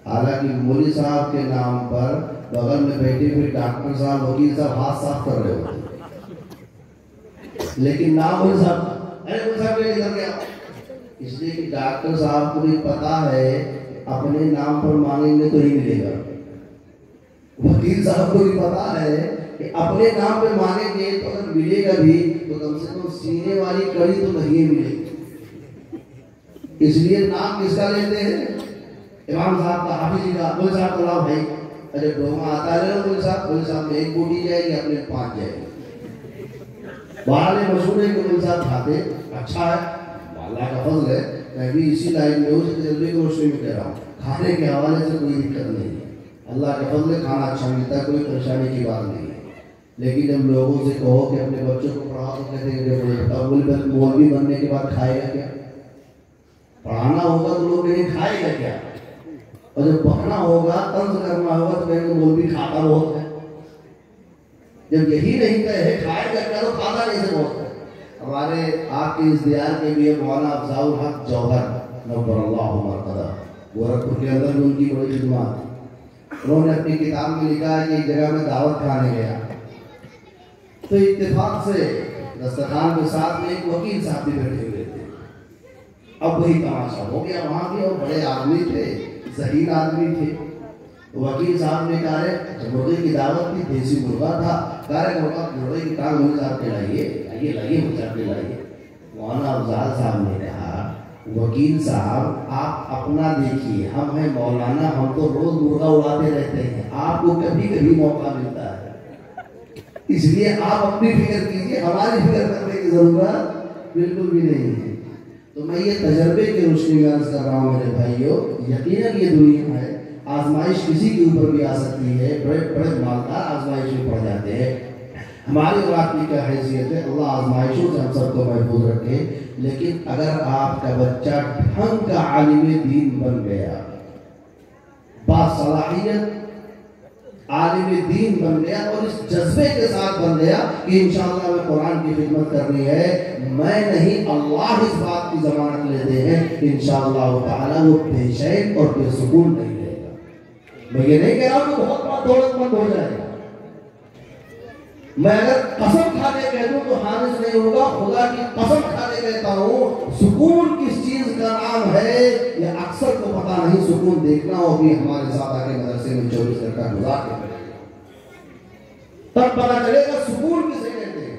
حالانکہ مولوی صاحب کے نام پر بغل میں بیٹھے ہوئے ڈاکٹر صاحب وکیل صاحب ہاتھ صاف کر رہے ہوتے ہیں، لیکن نام مولوی صاحب ارے مولوی صاحب کے گھر گیا، اس لیے کہ ڈاکٹر صاحب کو بھی پتا ہے اپنے نام پر مانگیں گے تو ہی ملے گا. وکیل صاحب کو بھی پتا ہے کہ اپنے نام پہ مانگیں گے تو اگر ملے گا بھی تو کم سے کم سینے والی کڑی تو نہیں ملے گی. اس لیے نام کس کا لیتے ہیں؟ امام صاحب کا، حافظ جی کا. مولوی صاحب کو لاؤ بھائی، اچھا ڈوما آتا ہے نا مولوی صاحب میں 1 بوٹی جائے گی، اپنے 5 جائے گی. بہرحال مشہور ہے کہ مولوی صاحب کھاتے اچھا ہے، اللہ کا فضل ہے. میں بھی اسی لائن میں ہوں، تجربے کی روشنی میں کہہ رہا ہوں. کھانے کے حوالے سے کوئی دقت نہیں ہے، اللہ کا فضل ہے، کھانا اچھا ملتا ہے، کوئی پریشانی کی بات نہیں ہے. لیکن جب لوگوں سے کہو کہ اپنے بچوں کو پڑھاؤ تو کہتے ہیں کہ مولوی بننے کے بعد کھائے گا کیا؟ پڑھانا ہوگا تو لوگ کہیں کھائے گا کیا؟ اور جب پڑھنا ہوگا، طنز کرنا ہوگا تو کہیں گے مولوی کھاتا بہت ہے. جب یہی نہیں کہے کھائے گا کیا تو کھاتا نہیں سے بہت ہے. ہمارے آپ کے اس دیار کے بھی مولانا افضاء الحق جوہر نور اللہ مرقدہ گورکھپور کے اندر میں ان کی بڑی خدمات. انہوں نے اپنی کتاب میں لکھا ہے کہ ایک جگہ میں دعوت کھانے گیا تو اتفاق سے دسترخوان کے ساتھ میں ایک وکیل صاحب بھی بیٹھے ہوئے تھے. اب وہی تماشا ہو گیا. وہاں بھی اور بڑے آدمی تھے، ذہین آدمی تھے. وکیل صاحب نے کہا ہے مرغے کی دعوت کی، دیسی مرغا تھا، کہا ہے مرغے کی ٹانگ مجھے صاحب کے لائیے مجھے کے لائیے۔ مولانا افضال صاحب نے کہا وکیل صاحب آپ اپنا دیکھیے، ہم ہیں مولانا، ہم تو روز مرغا اڑاتے رہتے ہیں، آپ کو کبھی کبھی موقع ملتا ہے، اس لیے آپ اپنی فکر کیجیے، ہماری فکر کرنے کی ضرورت بالکل بھی نہیں ہے۔ تو میں یہ تجربے کی روشنی میں عرض کر رہا ہوں میرے بھائیوں، یقیناً یہ دنیا ہے، آزمائش کسی کے اوپر بھی آ سکتی ہے، بڑے بڑے مالدار آزمائش میں پڑ جاتے ہیں۔ ہماری اور آپ کی کیا حیثیت ہے؟ اللہ آزمائشوں سے ہم سب کو محفوظ رکھے، لیکن اگر آپ کا بچہ ڈھنگ کا عالم دین بن گیا، باصلاحیت عالم دین بن گیا، اور اس جذبے کے ساتھ بن گیا کہ انشاءاللہ میں قرآن کی خدمت کرنی ہے، میں نہیں اللہ اس بات کی ضمانت لیتے ہیں کہ انشاءاللہ تعالی وہ بے چین اور بے سکون نہیں رہے گا۔ میں یہ نہیں کہہ رہا ہوں کہ بہت بڑا دولت مند ہو جائے گا، میں اگر قسم کھا کے کہہ دوں تو حارث نہیں ہوگا، خدا کی قسم کھا کے کہتا ہوں سکون کس چیز کا نام ہے یہ اکثر کو پتا نہیں۔ سکون دیکھنا ہو بھی ہمارے ساتھ آ کے مدرسے میں 24 گھنٹہ گزار کے تب پتا چلے گا سکون کسے کہتے ہیں۔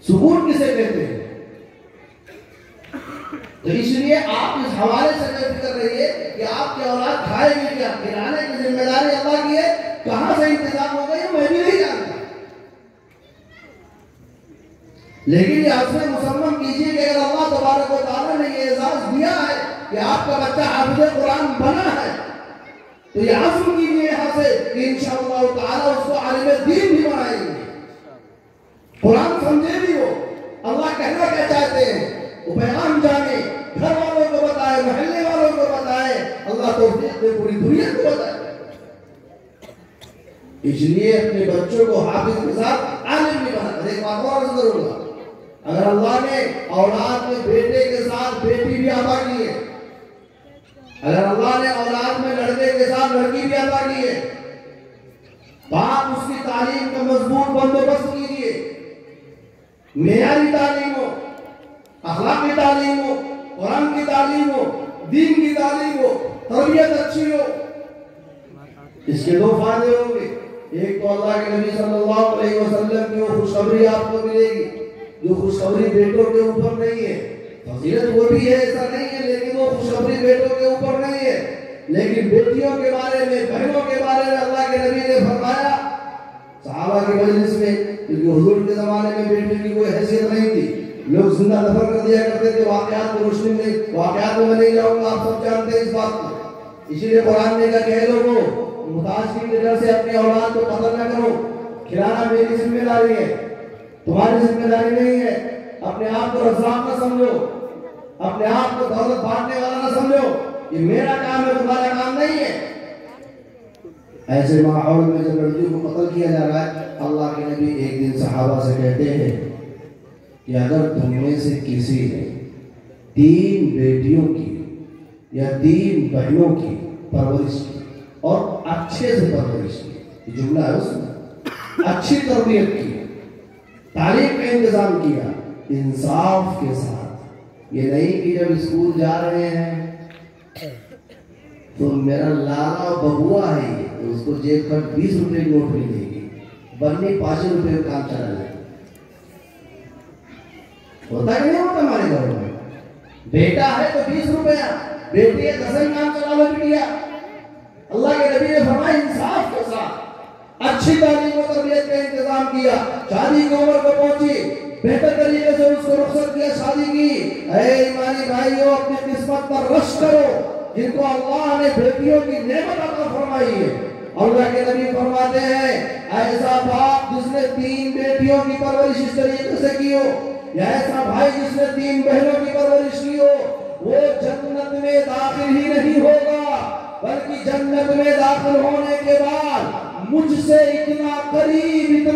سکون کسے کہتے ہیں؟ تو اس لیے آپ اس حوالے سے فکر رہیے کہ آپ کی اولاد کھائے گی کیا، کھلانے کی ذمہ داری اللہ کی ہے، کہاں سے انتظام ہو گئی میں بھی نہیں جانتا، لیکن یہ عزم مصمم کیجیے کہ اگر اللہ تبارک و تعالیٰ نے یہ اعزاز دیا ہے کہ آپ کا بچہ حافظ قرآن بنا ہے تو یہ عزم کیجیے یہاں سے کہ انشاءاللہ تعالیٰ اس کو عالم دین بھی بنائیں گے، قرآن سمجھے بھی ہو، اللہ کہنا کیا چاہتے ہیں وہ پیغام جانے، گھر والوں کو بتائے، محلے والوں کو بتائے، اللہ توفیق دے پوری دنیا کو بتائے۔ اس لیے اپنے بچوں کو حافظ کے ساتھ عالم بھی بنا۔ ایک بات اور عرض کروں گا، اگر اللہ نے اولاد میں بیٹے کے ساتھ بیٹی بھی عطا کی ہے، اگر اللہ نے اولاد میں لڑکے کے ساتھ لڑکی بھی عطا کی ہے، تو آپ اس کی تعلیم کا مضبوط بندوبست کیجیے، معیاری تعلیم ہو، اخلاقی تعلیم ہو، قرآن کی تعلیم ہو، دین کی تعلیم ہو، تربیت اچھی ہو۔ اس کے دو فائدے ہوں گے، ایک تو اللہ کے نبی صلی اللہ علیہ وسلم کی وہ خوشخبری آپ کو ملے گی جو خوشخبری بیٹوں کے اوپر نہیں ہے، فضیلت وہ بھی ہے ایسا نہیں ہے، لیکن وہ خوشخبری بیٹوں کے اوپر نہیں ہے، لیکن بیٹیوں کے بارے میں، بہنوں کے بارے میں اللہ کے نبی نے فرمایا صحابہ کی مجلس میں، کیونکہ حضور کے زمانے میں بیٹی کی کوئی حیثیت نہیں تھی، لوگ زندہ دفن کر دیا کرتے تھے، واقعات کی روشنی میں، واقعات میں نہیں جاؤں گا، آپ سب جانتے ہیں اس بات کو۔ اسی لیے قرآن نے کہا کہ لوگوں محتاج کی وجہ سے اپنی اولاد کو قتل نہ کرو، کھلانا میری ذمہ داری ہے، تمہاری ذمہ داری نہیں ہے، اپنے آپ کو رزاق نہ سمجھو، اپنے آپ کو دولت بانٹنے والا نہ سمجھو، یہ میرا کام ہے تمہارا کام نہیں ہے۔ ایسے ماحول میں جب لڑکیوں کو قتل کیا جا رہا ہے، اللہ کے نبی ایک دن صحابہ سے کہتے ہیں کہ اگر تم میں سے کسی نے 3 بیٹیوں کی یا 3 بہنوں کی پرورش کی اور اچھے سے پرورش کی، یہ جملہ ہے اس میں، اچھی تربیت کی، تعلیم کا انتظام کیا انصاف کے ساتھ، یہ نہیں کہ جب اسکول جا رہے ہیں تو میرا لالا ببوا ہے یہ تو اس کو جیب پر 20 روپے نوٹ ملے گی، بنی 5 روپے کام چلا جائے، ہوتا کہ نہیں ہوتا ہمارے گھر میں؟ بیٹا ہے تو 20 روپیہ، بیٹی ہے 10 کام چلا لو بٹیا۔ اللہ کے نبی نے فرمایا انصاف کے ساتھ اچھی تعلیم و تربیت کا انتظام کیا، شادی کی عمر کو پہنچی، بہتر طریقے سے اس کو رخصت کیا، شادی کی۔ اے ایمانی بھائیو اپنی قسمت پر رشک کرو، جن کو اللہ نے بیٹیوں کی نعمت عطا فرمائی ہے۔ اللہ کے نبی فرماتے ہیں ایسا باپ جس نے 3 بیٹیوں کی پرورش اس طریقے سے کی ہو، یا ایسا بھائی جس نے 3 بہنوں کی پرورش کی ہو، وہ جنت میں داخل ہی نہیں ہوگا، بلکہ جنت میں داخل ہونے کے بعد مجھ سے اتنا قریب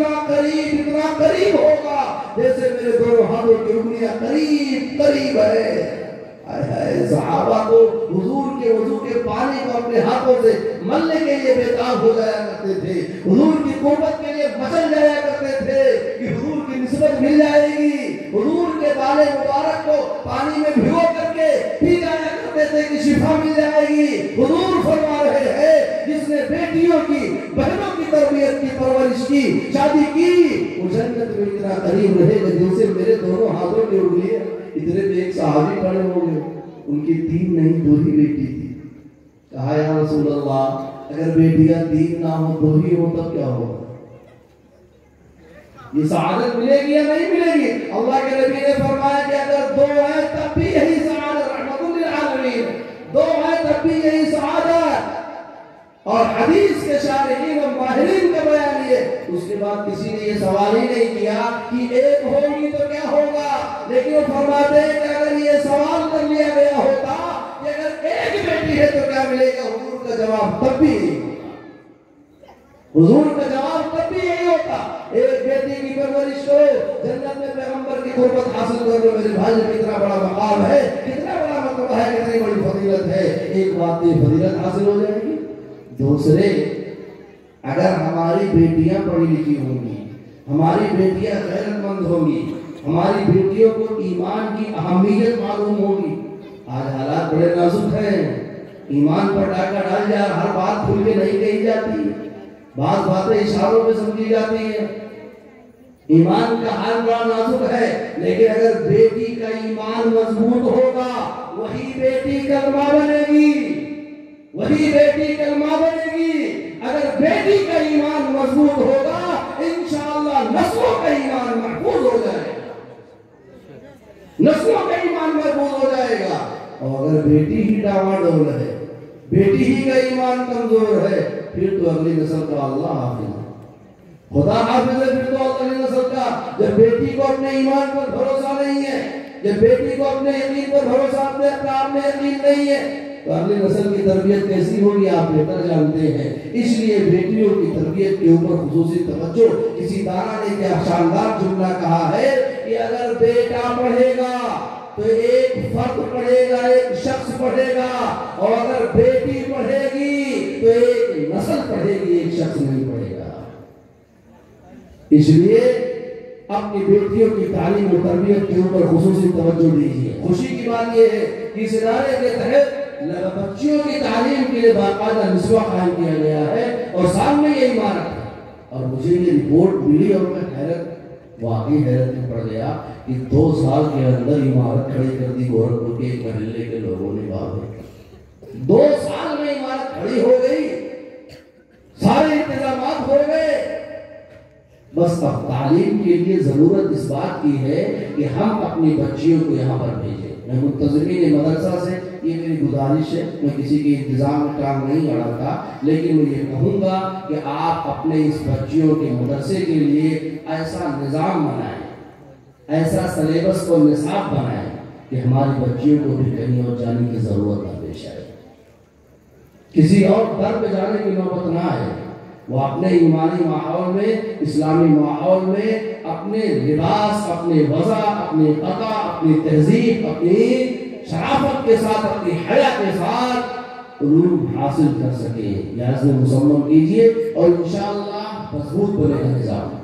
ہوگا جیسے میرے دونوں ہاتھوں کی انگلیاں قریب ہے۔ صحابہ کو حضور کے وضو کے پانی کو اپنے ہاتھوں سے ملنے کے لیے بے تاب ہو جایا کرتے تھے، حضور کی قربت کے لیے مچل جایا کرتے تھے کہ بال مبارک کو پانی میں بھگو کر کے پی جایا کرتے تھے کہ شفا مل جائے گی۔ حضور فرما رہے ہیں جس نے بیٹیوں کی بہنوں کی تربیت کی پرورش کی شادی کی وہ جنت میں اتنا قریب رہے گا جن سے میرے دونوں ہاتھوں کی انگلیاں اتنے میں ایک صحابی کھڑے ہو گئے، ان کی 3 نہیں 2 ہی بیٹی تھی۔ کہا یا رسول اللہ اگر بیٹیاں 3 نہ ہو 2 ہی ہو تب کیا ہوگا؟ یہ سعادت ملے گی یا نہیں ملے گی؟ اللہ کے نبی نے فرمایا کہ اگر 2 ہیں تب بھی یہی سعادت، رحمت للعالمین، 2 ہیں تب بھی یہی سعادت۔ اور حدیث کے شارحین اور ماہرین کا بیان یہ، اس کے بعد کسی نے یہ سوال ہی نہیں کیا کہ 1 ہوگی تو کیا ہوگا، لیکن وہ فرماتے ہیں کہ اگر یہ سوال کر لیا گیا ہوتا کہ اگر 1 بیٹی ہے تو کیا ملے گا، حضور کا جواب تب بھی نہیں ہوتا، حضور کا جواب تب بھی یہی ہوتا، 1 بیٹی کی پرورش کرو، جنت میں پیغمبر کی قربت حاصل کر لو۔ میرے بھائی کتنا بڑا مقام ہے، کتنا بڑا مرتبہ ہے، کتنی بڑی فضیلت ہے، ایک بات یہ فضیلت حاصل ہو جائے گی۔ دوسرے، اگر ہماری بیٹیاں پڑھی لکھی ہوں گی، ہماری بیٹیاں غیرت مند ہوں گی، ہماری بیٹیوں کو ایمان کی اہمیت معلوم ہوگی۔ آج حالات بڑے نازک ہیں، ایمان پر ڈاکہ ڈال جا، ہر بات کھل کے نہیں کہی جاتی، بعض باتیں اشاروں پہ سمجھی جاتی ہیں۔ ایمان کا حال بڑا نازک ہے، لیکن اگر بیٹی کا ایمان مضبوط ہوگا وہی بیٹی کلمہ بنے گی، وہی بیٹی کلمہ بنے گی۔ اگر بیٹی کا ایمان مضبوط ہوگا انشاءاللہ نسلوں کا ایمان محفوظ ہو جائے گا، نسلوں کا ایمان محفوظ ہو جائے گا۔ اور اگر بیٹی ہی ڈاواڈول ہے، بیٹی ہی کا ایمان کمزور ہے، پھر تو اگلی نسل کا اللہ حافظ ہے، خدا حافظ ہے، پھر تو اگلی نسل کا۔ جب بیٹی کو اپنے ایمان پر بھروسہ نہیں ہے، جب بیٹی کو اپنے یقین پر بھروسہ، اپنے اقدام میں یقین نہیں ہے، تو اگلی نسل کی تربیت کیسی ہوگی آپ بہتر جانتے ہیں۔ اس لیے بیٹیوں کی تربیت کے اوپر خصوصی توجہ۔ کسی دانا نے کیا شاندار جملہ کہا ہے کہ اگر بیٹا پڑھے گا تو ایک فرد پڑھے گا، ایک شخص پڑھے گا، اور اگر بیٹی پڑھے گی تو ایک نسل پڑھے گی، ایک شخص نہیں پڑھے گا۔ اس لیے اپنی بیٹیوں کی تعلیم و تربیت کے اوپر خصوصی توجہ دیجیے۔ خوشی کی بات یہ ہے کہ اس ادارے کے تحت بچیوں کی تعلیم کے لیے باقاعدہ نسواں قائم کیا گیا ہے، اور سامنے یہ عمارت ہے۔ اور مجھے یہ رپورٹ ملی اور میں واقعی حیرت میں پڑ گیا کہ 2 سال کے اندر عمارت کھڑی کر دی گورکھپور کے ایک محلے کے لوگوں نے۔ 2 سال میں عمارت کھڑی ہو گئی، سارے انتظامات ہو گئے، بس اب تعلیم کے لیے ضرورت اس بات کی ہے کہ ہم اپنی بچیوں کو یہاں پر بھیجیں۔ میں منتظمین مدرسہ سے یہ میری گزارش ہے، میں کسی کے انتظام میں کام نہیں اڑاتا، لیکن میں یہ کہوں گا کہ آپ اپنے اس بچیوں کے مدرسے کے لیے ایسا نظام بنائیں، ایسا سلیبس اور نصاب بنائیں کہ ہماری بچیوں کو بھی کہیں اور جانے کی ضرورت نہ پیش آئے، کسی اور در پہ جانے کی نوبت نہ آئے۔ وہ اپنے ایمانی ماحول میں، اسلامی ماحول میں اپنے لباس، اپنے وضع، اپنے قطع، اپنی تہذیب، اپنی شرافت کے ساتھ، اپنی حیا کے ساتھ علوم حاصل کر سکے۔ لحاظ میں مصمم کیجئے اور انشاءاللہ مضبوط بنے گا نظام۔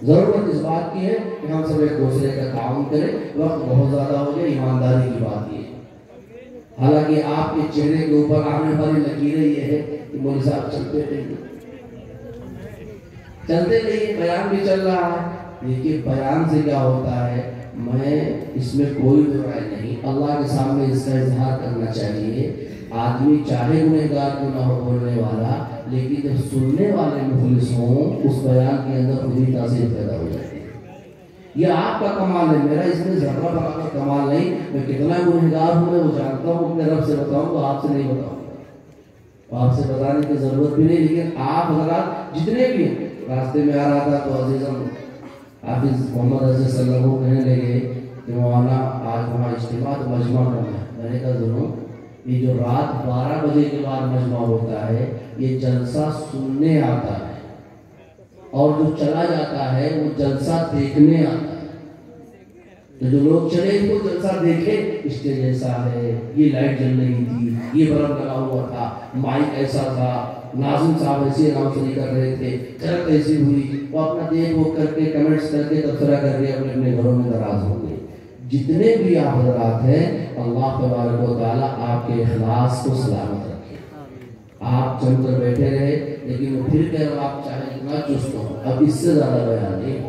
ضرورت اس بات کی ہے کہ ہم سب ایک دوسرے کا تعاون کریں۔ وقت بہت زیادہ ہو گیا، ایمانداری کی بات یہ ہے۔ حالانکہ آپ کے چہرے کے اوپر آنے والی لکیریں یہ ہے کہ مولوی صاحب چلتے رہیے، بیان بھی چل رہا ہے، لیکن بیان سے کیا ہوتا ہے، میں اس میں کوئی رائے نہیں، اللہ کے سامنے اس کا اظہار کرنا چاہیے۔ آدمی چاہے گنہگار کیوں نہ ہو بولنے والا، لیکن جب سننے والے مخلص ہوں اس بیان کے اندر خود ہی تاثیر پیدا ہو جاتی ہے۔ یہ آپ کا کمال ہے، میرا اس میں ذرہ برابر کمال نہیں۔ میں کتنا گنہگار ہوں میں وہ جانتا ہوں، اپنے رب سے بتاؤں تو آپ سے نہیں بتاؤں، آپ سے بتانے کی ضرورت بھی نہیں۔ لیکن آپ حضرات جتنے بھی ہیں، راستے میں آ رہا تھا تو عزیزم حافظ محمد عزیز صلی اللہ علیہ وسلم کہنے لگے کہ مولانا آج وہاں اجتماع تو مجمع کرنا ہے۔ میں نے کہا ضرور، یہ جو رات 12 بجے کے بعد مجمع ہوتا ہے یہ جلسہ سننے آتا ہے، اور جو چلا جاتا ہے وہ جلسہ دیکھنے آتا ہے۔ تو جو لوگ چلے ان کو جلسہ دیکھے، اسٹیج ایسا ہے، یہ لائٹ جل رہی تھی، یہ بلب لگا ہوا تھا، مائک ایسا تھا، ناظم صاحب ایسی اناؤنسری کر رہے تھے، چرت ایسی ہوئی، وہ اپنا دیکھ وہ کر کے کمنٹس کر کے تبصرہ کر کے اپنے اپنے گھروں میں دراز ہوں گے۔ جتنے بھی آپ حضرات ہیں اللہ تبارک و تعالیٰ آپ کے اخلاص کو سلامت رکھے. آپ چل کر بیٹھے رہے لیکن وہ پھر کہہ رہا آپ چاہے اتنا چست ہو, اب اس سے زیادہ بیان نہیں.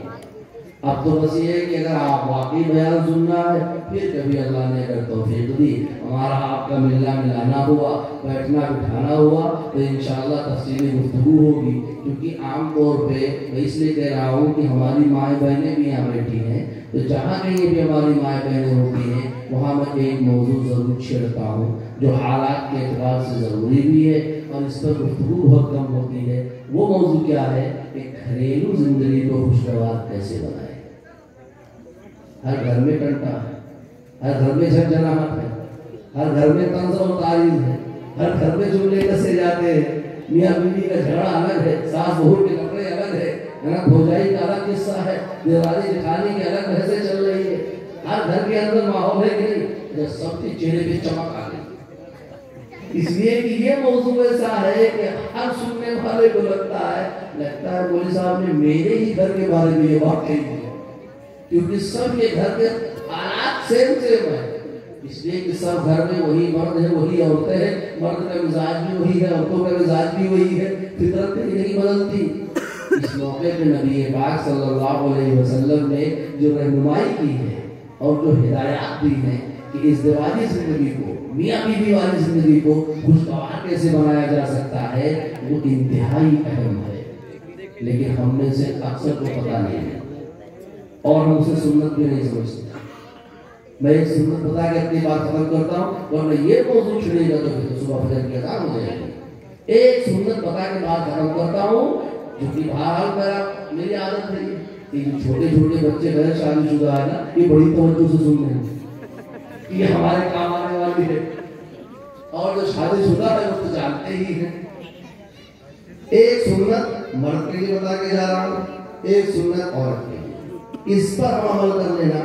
اب تو بس یہ ہے کہ اگر آپ واقعی بیان سننا ہے پھر کبھی اللہ نے اگر توفیق دی, ہمارا آپ کا ملنا ملانا ہوا, بیٹھنا بٹھانا ہوا تو انشاءاللہ تفصیلی گفتگو ہوگی. کیونکہ عام طور پہ میں اس لیے کہہ رہا ہوں کہ ہماری مائیں بہنیں بھی یہاں بیٹھی ہیں, تو جہاں کہیں بھی ہماری مائیں بہنیں ہوتی ہیں وہاں میں ایک موضوع ضرور چھیڑتا ہوں جو حالات کے اعتبار سے ضروری بھی ہے اور اس پر گفتگو بہت کم ہوتی ہے. وہ موضوع کیا ہے کہ گھریلو زندگی کو خوشگوار کیسے بنائے. ہر گھر میں ٹنٹا ہے, ہر گھر میں جھنجھناہٹ ہے, ہر گھر میں طنز و تعریض ہے, ہر گھر میں جملے کسے جاتے ہیں, میاں بیوی کا جھگڑا الگ ہے, ساس بہو کے کپڑے الگ ہے, بھوجائی کا الگ قصہ ہے, دیوالی جٹھانی کی الگ بحثیں چل رہی ہے. ہر گھر کے اندر ماحول ہے کہ نہیں, سب کے چہرے پہ چمک آ گئی. اس لیے کہ یہ موضوع ایسا ہے کہ ہر سننے والے کو لگتا ہے مولوی صاحب نے میرے ہی گھر کے بارے میں یہ بات کہی ہے, کیونکہ سب کے گھر کے حالات سیم ہے. اس لیے کہ سب گھر میں وہی مرد ہے وہی عورتیں ہیں, مرد کا مزاج بھی وہی ہے, عورتوں کا مزاج بھی وہی ہے, فطرت کہیں نہیں بدلتی. اس موقع پہ نبی پاک صلی اللہ علیہ وسلم نے جو رہنمائی کی ہے اور جو ہدایات دی ہیں کہ ازدواجی زندگی کو, میاں بیوی والی زندگی کو خوشگوار کیسے بنایا جا سکتا ہے, وہ انتہائی اہم ہے. لیکن ہم میں سے اکثر کو پتہ نہیں ہے اور ہم اسے سنت بھی نہیں سمجھتے. میں ایک سنت بتا کے اپنی بات ختم کرتا ہوں, ورنہ یہ موضوع چھڑے گا تو پھر صبح فجر کی اذان ہو جائے گی. ایک سنت بتا کے بات ختم کرتا ہوں جو کہ بہرحال میری عادت ہے کہ جو چھوٹے چھوٹے بچے غیر شادی شدہ ہے نا, یہ بڑی توجہ سے سن رہے ہیں, یہ ہمارے کام آنے والی ہے, اور جو شادی شدہ ہے وہ تو جانتے ہی ہیں. ایک سنت مرد کے لیے بتا کے جا رہا ہوں, ایک سنت عورت کے لیے. اس پر ہم عمل کر لینا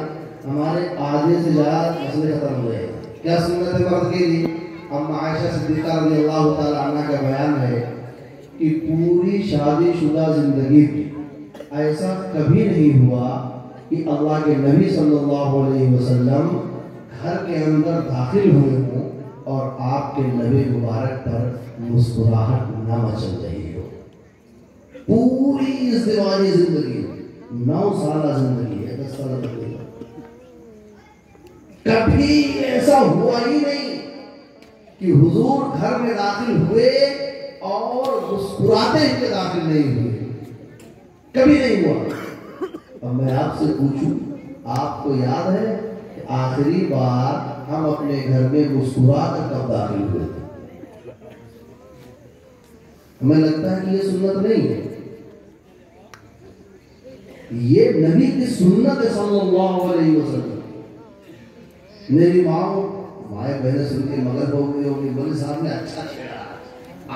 ہمارے آدھے سے زیادہ مسئلے ختم ہو جائے. کیا سنت ہے مرد کے لیے؟ اما عائشہ صدیقہ رضی اللہ تعالی عنہ کا بیان ہے کہ پوری شادی شدہ زندگی میں ایسا کبھی نہیں ہوا کہ اللہ کے نبی صلی اللہ علیہ وسلم گھر کے اندر داخل ہوئے ہوں اور آپ کے نبی مبارک پر مسکراہٹ نہ مچل رہی ہو. پوری ازدواجی زندگی 9 سالہ زندگی ہے, 10 سالہ زندگی, کبھی ایسا ہوا ہی نہیں کہ حضور گھر میں داخل ہوئے اور مسکراتے ہوئے داخل نہیں ہوئے. کبھی نہیں ہوا. اب میں آپ سے پوچھوں, آپ کو یاد ہے کہ آخری بار ہم اپنے گھر میں مسکرا کر کب داخل ہوئے تھے؟ ہمیں لگتا ہے کہ یہ سنت نہیں ہے. یہ نبی کی سنت ہے صلی اللہ علیہ وسلم. میری مائیں بہنیں سن کے مگر ہو گئی ہوگی, مولوی صاحب نے اچھا چھیڑا,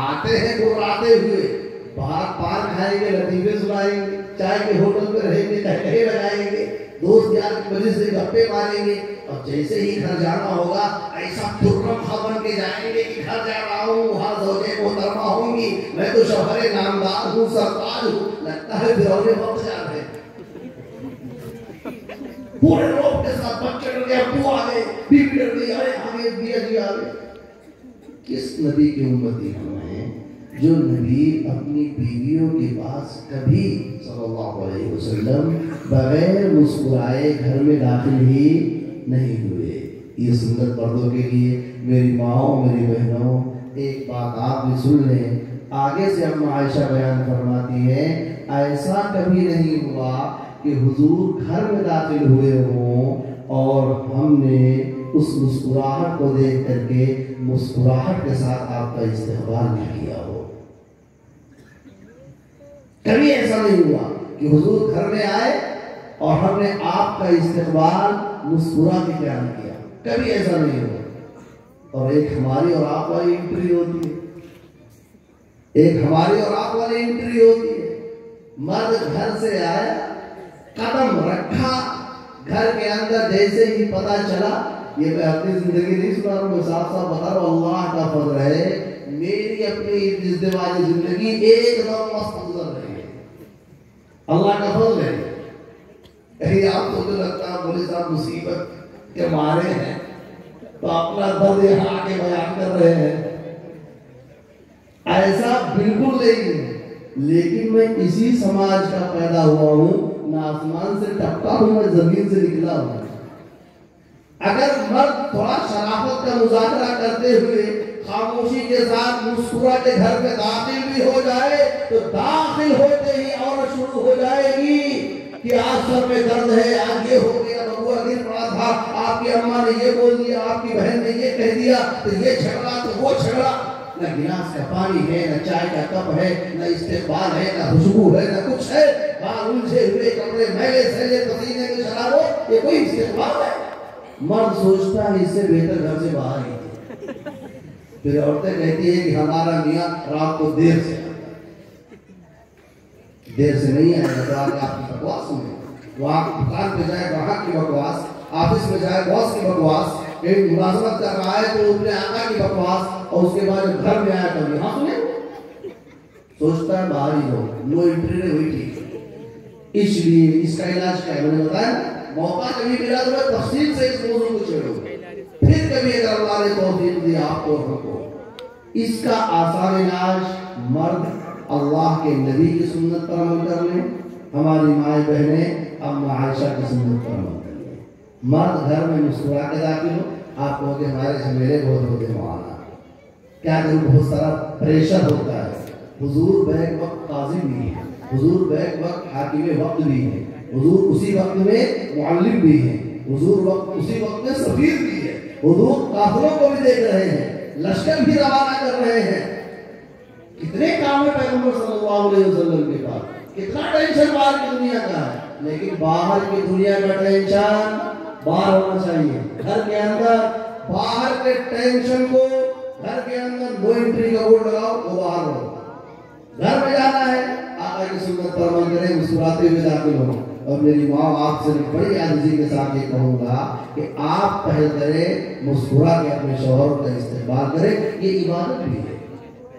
آتے ہیں گھبراتے ہوئے, باہر پار کھائیں گے, لطیفے سنائیں گے, چائے کے ہوٹل پہ رہیں گے, کہے لگائیں گے, دوست یار کی وجہ سے گپے ماریں گے, اور جیسے ہی گھر جانا ہوگا ایسا ترم بن کے جائیں گے کہ گھر جا رہا ہوں, وہاں زوجے محترمہ ہوں گی, میں تو شوہر نامدار ہوں, سرتاج ہوں. لگتا ہے پھر وقت جا رہے پورے روپ کے ساتھ بچے ڈر گئے, ابو آ گئے, بیوی ڈر گئی, ارے آگے بیا جی آ گئے. کس نبی کی امتی ہم ہیں جو نبی اپنی بیویوں کے پاس کبھی صلی اللہ علیہ وسلم بغیر مسکرائے گھر میں داخل ہی نہیں ہوئے. یہ سنت مردوں کے لیے. میری ماؤں, میری بہنوں, ایک بات آپ بھی سن لیں. آگے سے اما عائشہ بیان فرماتی ہیں ایسا کبھی نہیں ہوا کہ حضور گھر میں داخل ہوئے ہوں اور ہم نے اس مسکراہٹ کو دیکھ کر کے مسکراہٹ کے ساتھ آپ کا استقبال بھی کیا ہو. کبھی ایسا نہیں ہوا کہ حضور گھر میں آئے اور ہم نے آپ کا استقبال مسکرا کے بیان کیا. کبھی ایسا نہیں ہوا. اور ایک ہماری اور آپ والی انٹری ہوتی ہے, ایک ہماری اور آپ والی انٹری ہوتی ہے. مرد گھر سے آیا, قدم رکھا گھر کے اندر, جیسے ہی پتا چلا, یہ میں اپنی زندگی نہیں سنا رہا ہوں, میں صاف صاف بتا رہا ہوں, اللہ کا فضل ہے, میری اپنی ازدواجی زندگی ایک دم مست گزر رہی ہے. اللہ کا فضل ہے. آپ کو تو لگتا ہے مولوی صاحب مصیبت کہ مارے ہیں تو اپنا درد یہاں آ کے بیان کر رہے ہیں. ایسا بالکل نہیں ہے. لیکن میں اسی سماج کا پیدا ہوا ہوں، نہ آسمان سے ٹپکا ہوں، میں زمین سے نکلا ہوں. اگر مرد تھوڑا شرافت کا مذاکرہ کرتے ہوئے خاموشی کے ساتھ مسکرا کے گھر میں داخل بھی ہو جائے تو داخل ہوتے ہی عورت شروع ہو جائے گی کہ آج سر میں درد ہے، آج یہ ہو گیا، ببوا گر پڑا تھا، آپ کی اماں نے یہ بول دیا، آپ کی بہن نے یہ کہہ دیا، تو یہ جھگڑا تو وہ جھگڑا. نہ گلاس کا پانی ہے، نہ چائے کا کپ ہے، نہ استقبال ہے، نہ خوشبو ہے، نہ کچھ ہے. باہر الجھے ہوئے کپڑے میلے سیلے پسینے کے شرابوں، یہ کوئی استقبال ہے؟ مرد سوچتا ہے اس سے بہتر گھر سے باہر ہی. پھر عورتیں کہتی ہیں کہ ہمارا میاں رات کو دیر سے نہیں آئے گا، تو آگے آپ کی بکواس سنیں. وہاں دکان پہ جائے وہاں کی بکواس، آفس میں جائے باس کی بکواس، ایک ملازمت کر رہا ہے تو اپنے آقا کی بکواس، اور اس کے بعد جب گھر میں آیا تو یہاں سنیں. سوچتا ہے باہر ہی ہو، نو انٹری نے ہوئی ٹھیک. اس لیے اس کا علاج کیا ہے میں نے بتایا. موقع کبھی ملا تو میں تفصیل سے اس موضوع کو چھیڑوں، پھر کبھی اگر اللہ نے توفیق دی آپ کو ہم کو. اس کا آسان علاج مرد اللہ کے نبی کی سنت پر عمل کر لیں، ہماری مائیں بہنیں اما عائشہ کی سنت پر عمل کر لیں. مرد گھر میں مسکرا کے داخل ہو. آپ کہو کہ ہمارے جھمیلے بہت ہوتے مولانا، کیا کروں، بہت سارا پریشر ہوتا ہے. حضور بیک وقت قاضی بھی ہے، حضور بیک وقت حاکم وقت بھی ہے، حضور اسی وقت میں معلم بھی ہے، حضور اسی وقت میں سفیر بھی ہے، حضور قافلوں کو بھی دیکھ رہے ہیں، لشکر بھی روانہ کر رہے ہیں. کتنے کام ہے پیغمبر صلی اللہ علیہ وسلم کے پاس، کتنا ٹینشن باہر کی دنیا کا ہے. لیکن باہر کی دنیا کا ٹینشن باہر ہونا چاہیے. گھر کے اندر باہر کے ٹینشن کو گھر کے اندر نو انٹری کا بورڈ لگاؤ، وہ باہر ہو. گھر میں جانا ہے، آقا کی سنت پر عمل کریں، مسکراتے ہوئے داخل ہو. اور میری ماں آپ سے بڑی عاجزی کے ساتھ یہ کہوں گا کہ آپ پہل کریں، مسکرا کے اپنے شوہر کا استقبال کریں. یہ عبادت بھی ہے،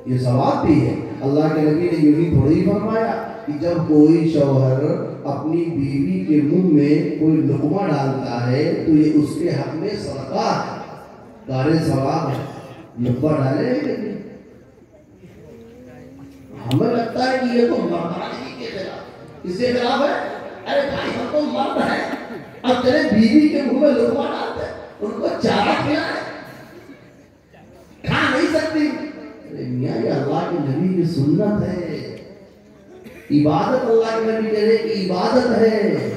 یہ ثواب بھی ہے. اللہ کے نبی نے یہی تھوڑی فرمایا کہ جب کوئی شوہر اپنی بیوی کے منہ میں کوئی لقمہ ڈالتا ہے تو یہ اس کے حق میں صدقہ ہے، کار ثواب ہے. لقمہ ڈالے ہمیں لگتا ہے کہ یہ تو مردانگی کے خلاف، اس کے خلاف ہے. ارے بھائی ہم تو مرد ہیں، اب تیرے بیوی کے منہ میں لقمہ ڈالتے ہیں، ان کو چارہ کھلائے، کھا نہیں سکتی. میاں یہ اللہ کے نبی کی سنت ہے، عبادت اللہ کے نبی کہنے کی عبادت ہے.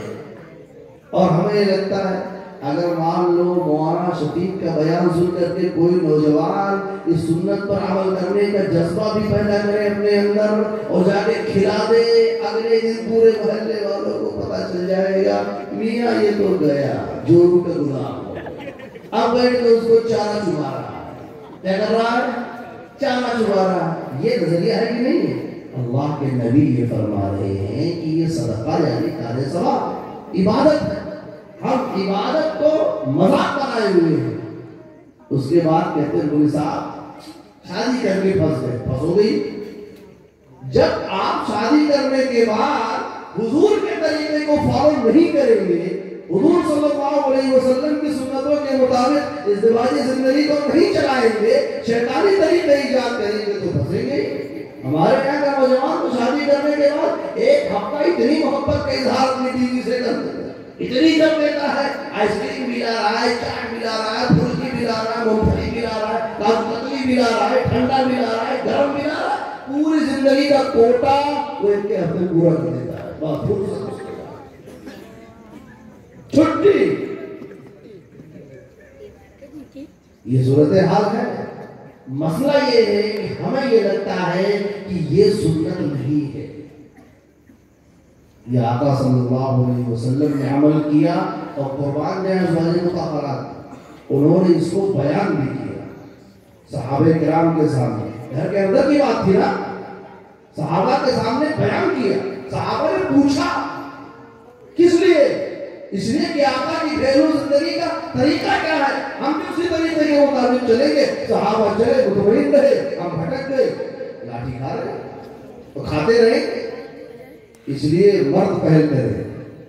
اور ہمیں لگتا ہے اگر مان لو مولانا شفیق کا بیان سن کر کے کوئی نوجوان اس سنت پر عمل کرنے کا جذبہ بھی پیدا کرے اپنے اندر اور جا کے کھلا دے، اگلے دن پورے محلے والوں کو پتہ چل جائے گا میاں یہ تو گیا جورو کا غلام ہو. اب بیٹھ کے اس کو چارہ چبا رہا ہے. کیا کر رہا ہے؟ چارہ چبا رہا ہے. یہ نظریہ ہے کہ نہیں ہے؟ اللہ کے نبی یہ فرما رہے ہیں کہ یہ صدقہ یعنی کار ثواب عبادت ہے. ہم عبادت کو مذاق بنائے ہوئے ہیں. اس کے بعد کہتے ہیں بولے صاحب شادی کر کے پھنس ہو گئی. جب آپ شادی کرنے کے بعد حضور کے طریقے کو فالو نہیں کریں گے، حضور صلی اللہ علیہ وسلم کی سنتوں کے مطابق ازدواجی زندگی کو نہیں چلائیں گے، شیطانی طریقے ایجاد کریں گے تو پھنسیں گے. ہمارے یہاں کا نوجوان کو شادی کرنے کے بعد ایک ہفتہ اتنی محبت کا اظہار اپنی بیوی سے کر دیتا ہے، اتنی کر دیتا ہے، آئس کریم بھی لا رہا ہے، چائے بھی لا رہا ہے، پھلکی بھی لا رہا ہے، مونگ پھلی بھی لا رہا ہے، کاجو کتلی بھی لا رہا ہے، ٹھنڈا بھی لا رہا ہے، گرم بھی لا رہا ہے. پوری زندگی کا کوٹا وہ ایک کے ہفتے پورا کر دیتا ہے. بس چھٹی. یہ صورتحال ہے. مسئلہ یہ ہے کہ ہمیں یہ لگتا ہے کہ یہ سنت نہیں ہے. یہ آقا صلی اللہ علیہ وسلم نے عمل کیا اور قربان نے ازواج مطہرات، انہوں نے اس کو بیان بھی کیا صحابہ کرام کے سامنے. گھر کے اندر کی بات تھی نا، صحابہ کے سامنے بیان کیا. صحابہ نے پوچھا کس لیے؟ اس لیے کہ آقا کی گھریلو زندگی کا طریقہ کیا ہے، ہم بھی اسی طریقے کے مطابق چلیں گے. صحابہ چلے مطمئن رہے، ہم بھٹک گئے، لاٹھی کھا رہے تو کھاتے رہے. اس لیے مرد پہل کرے.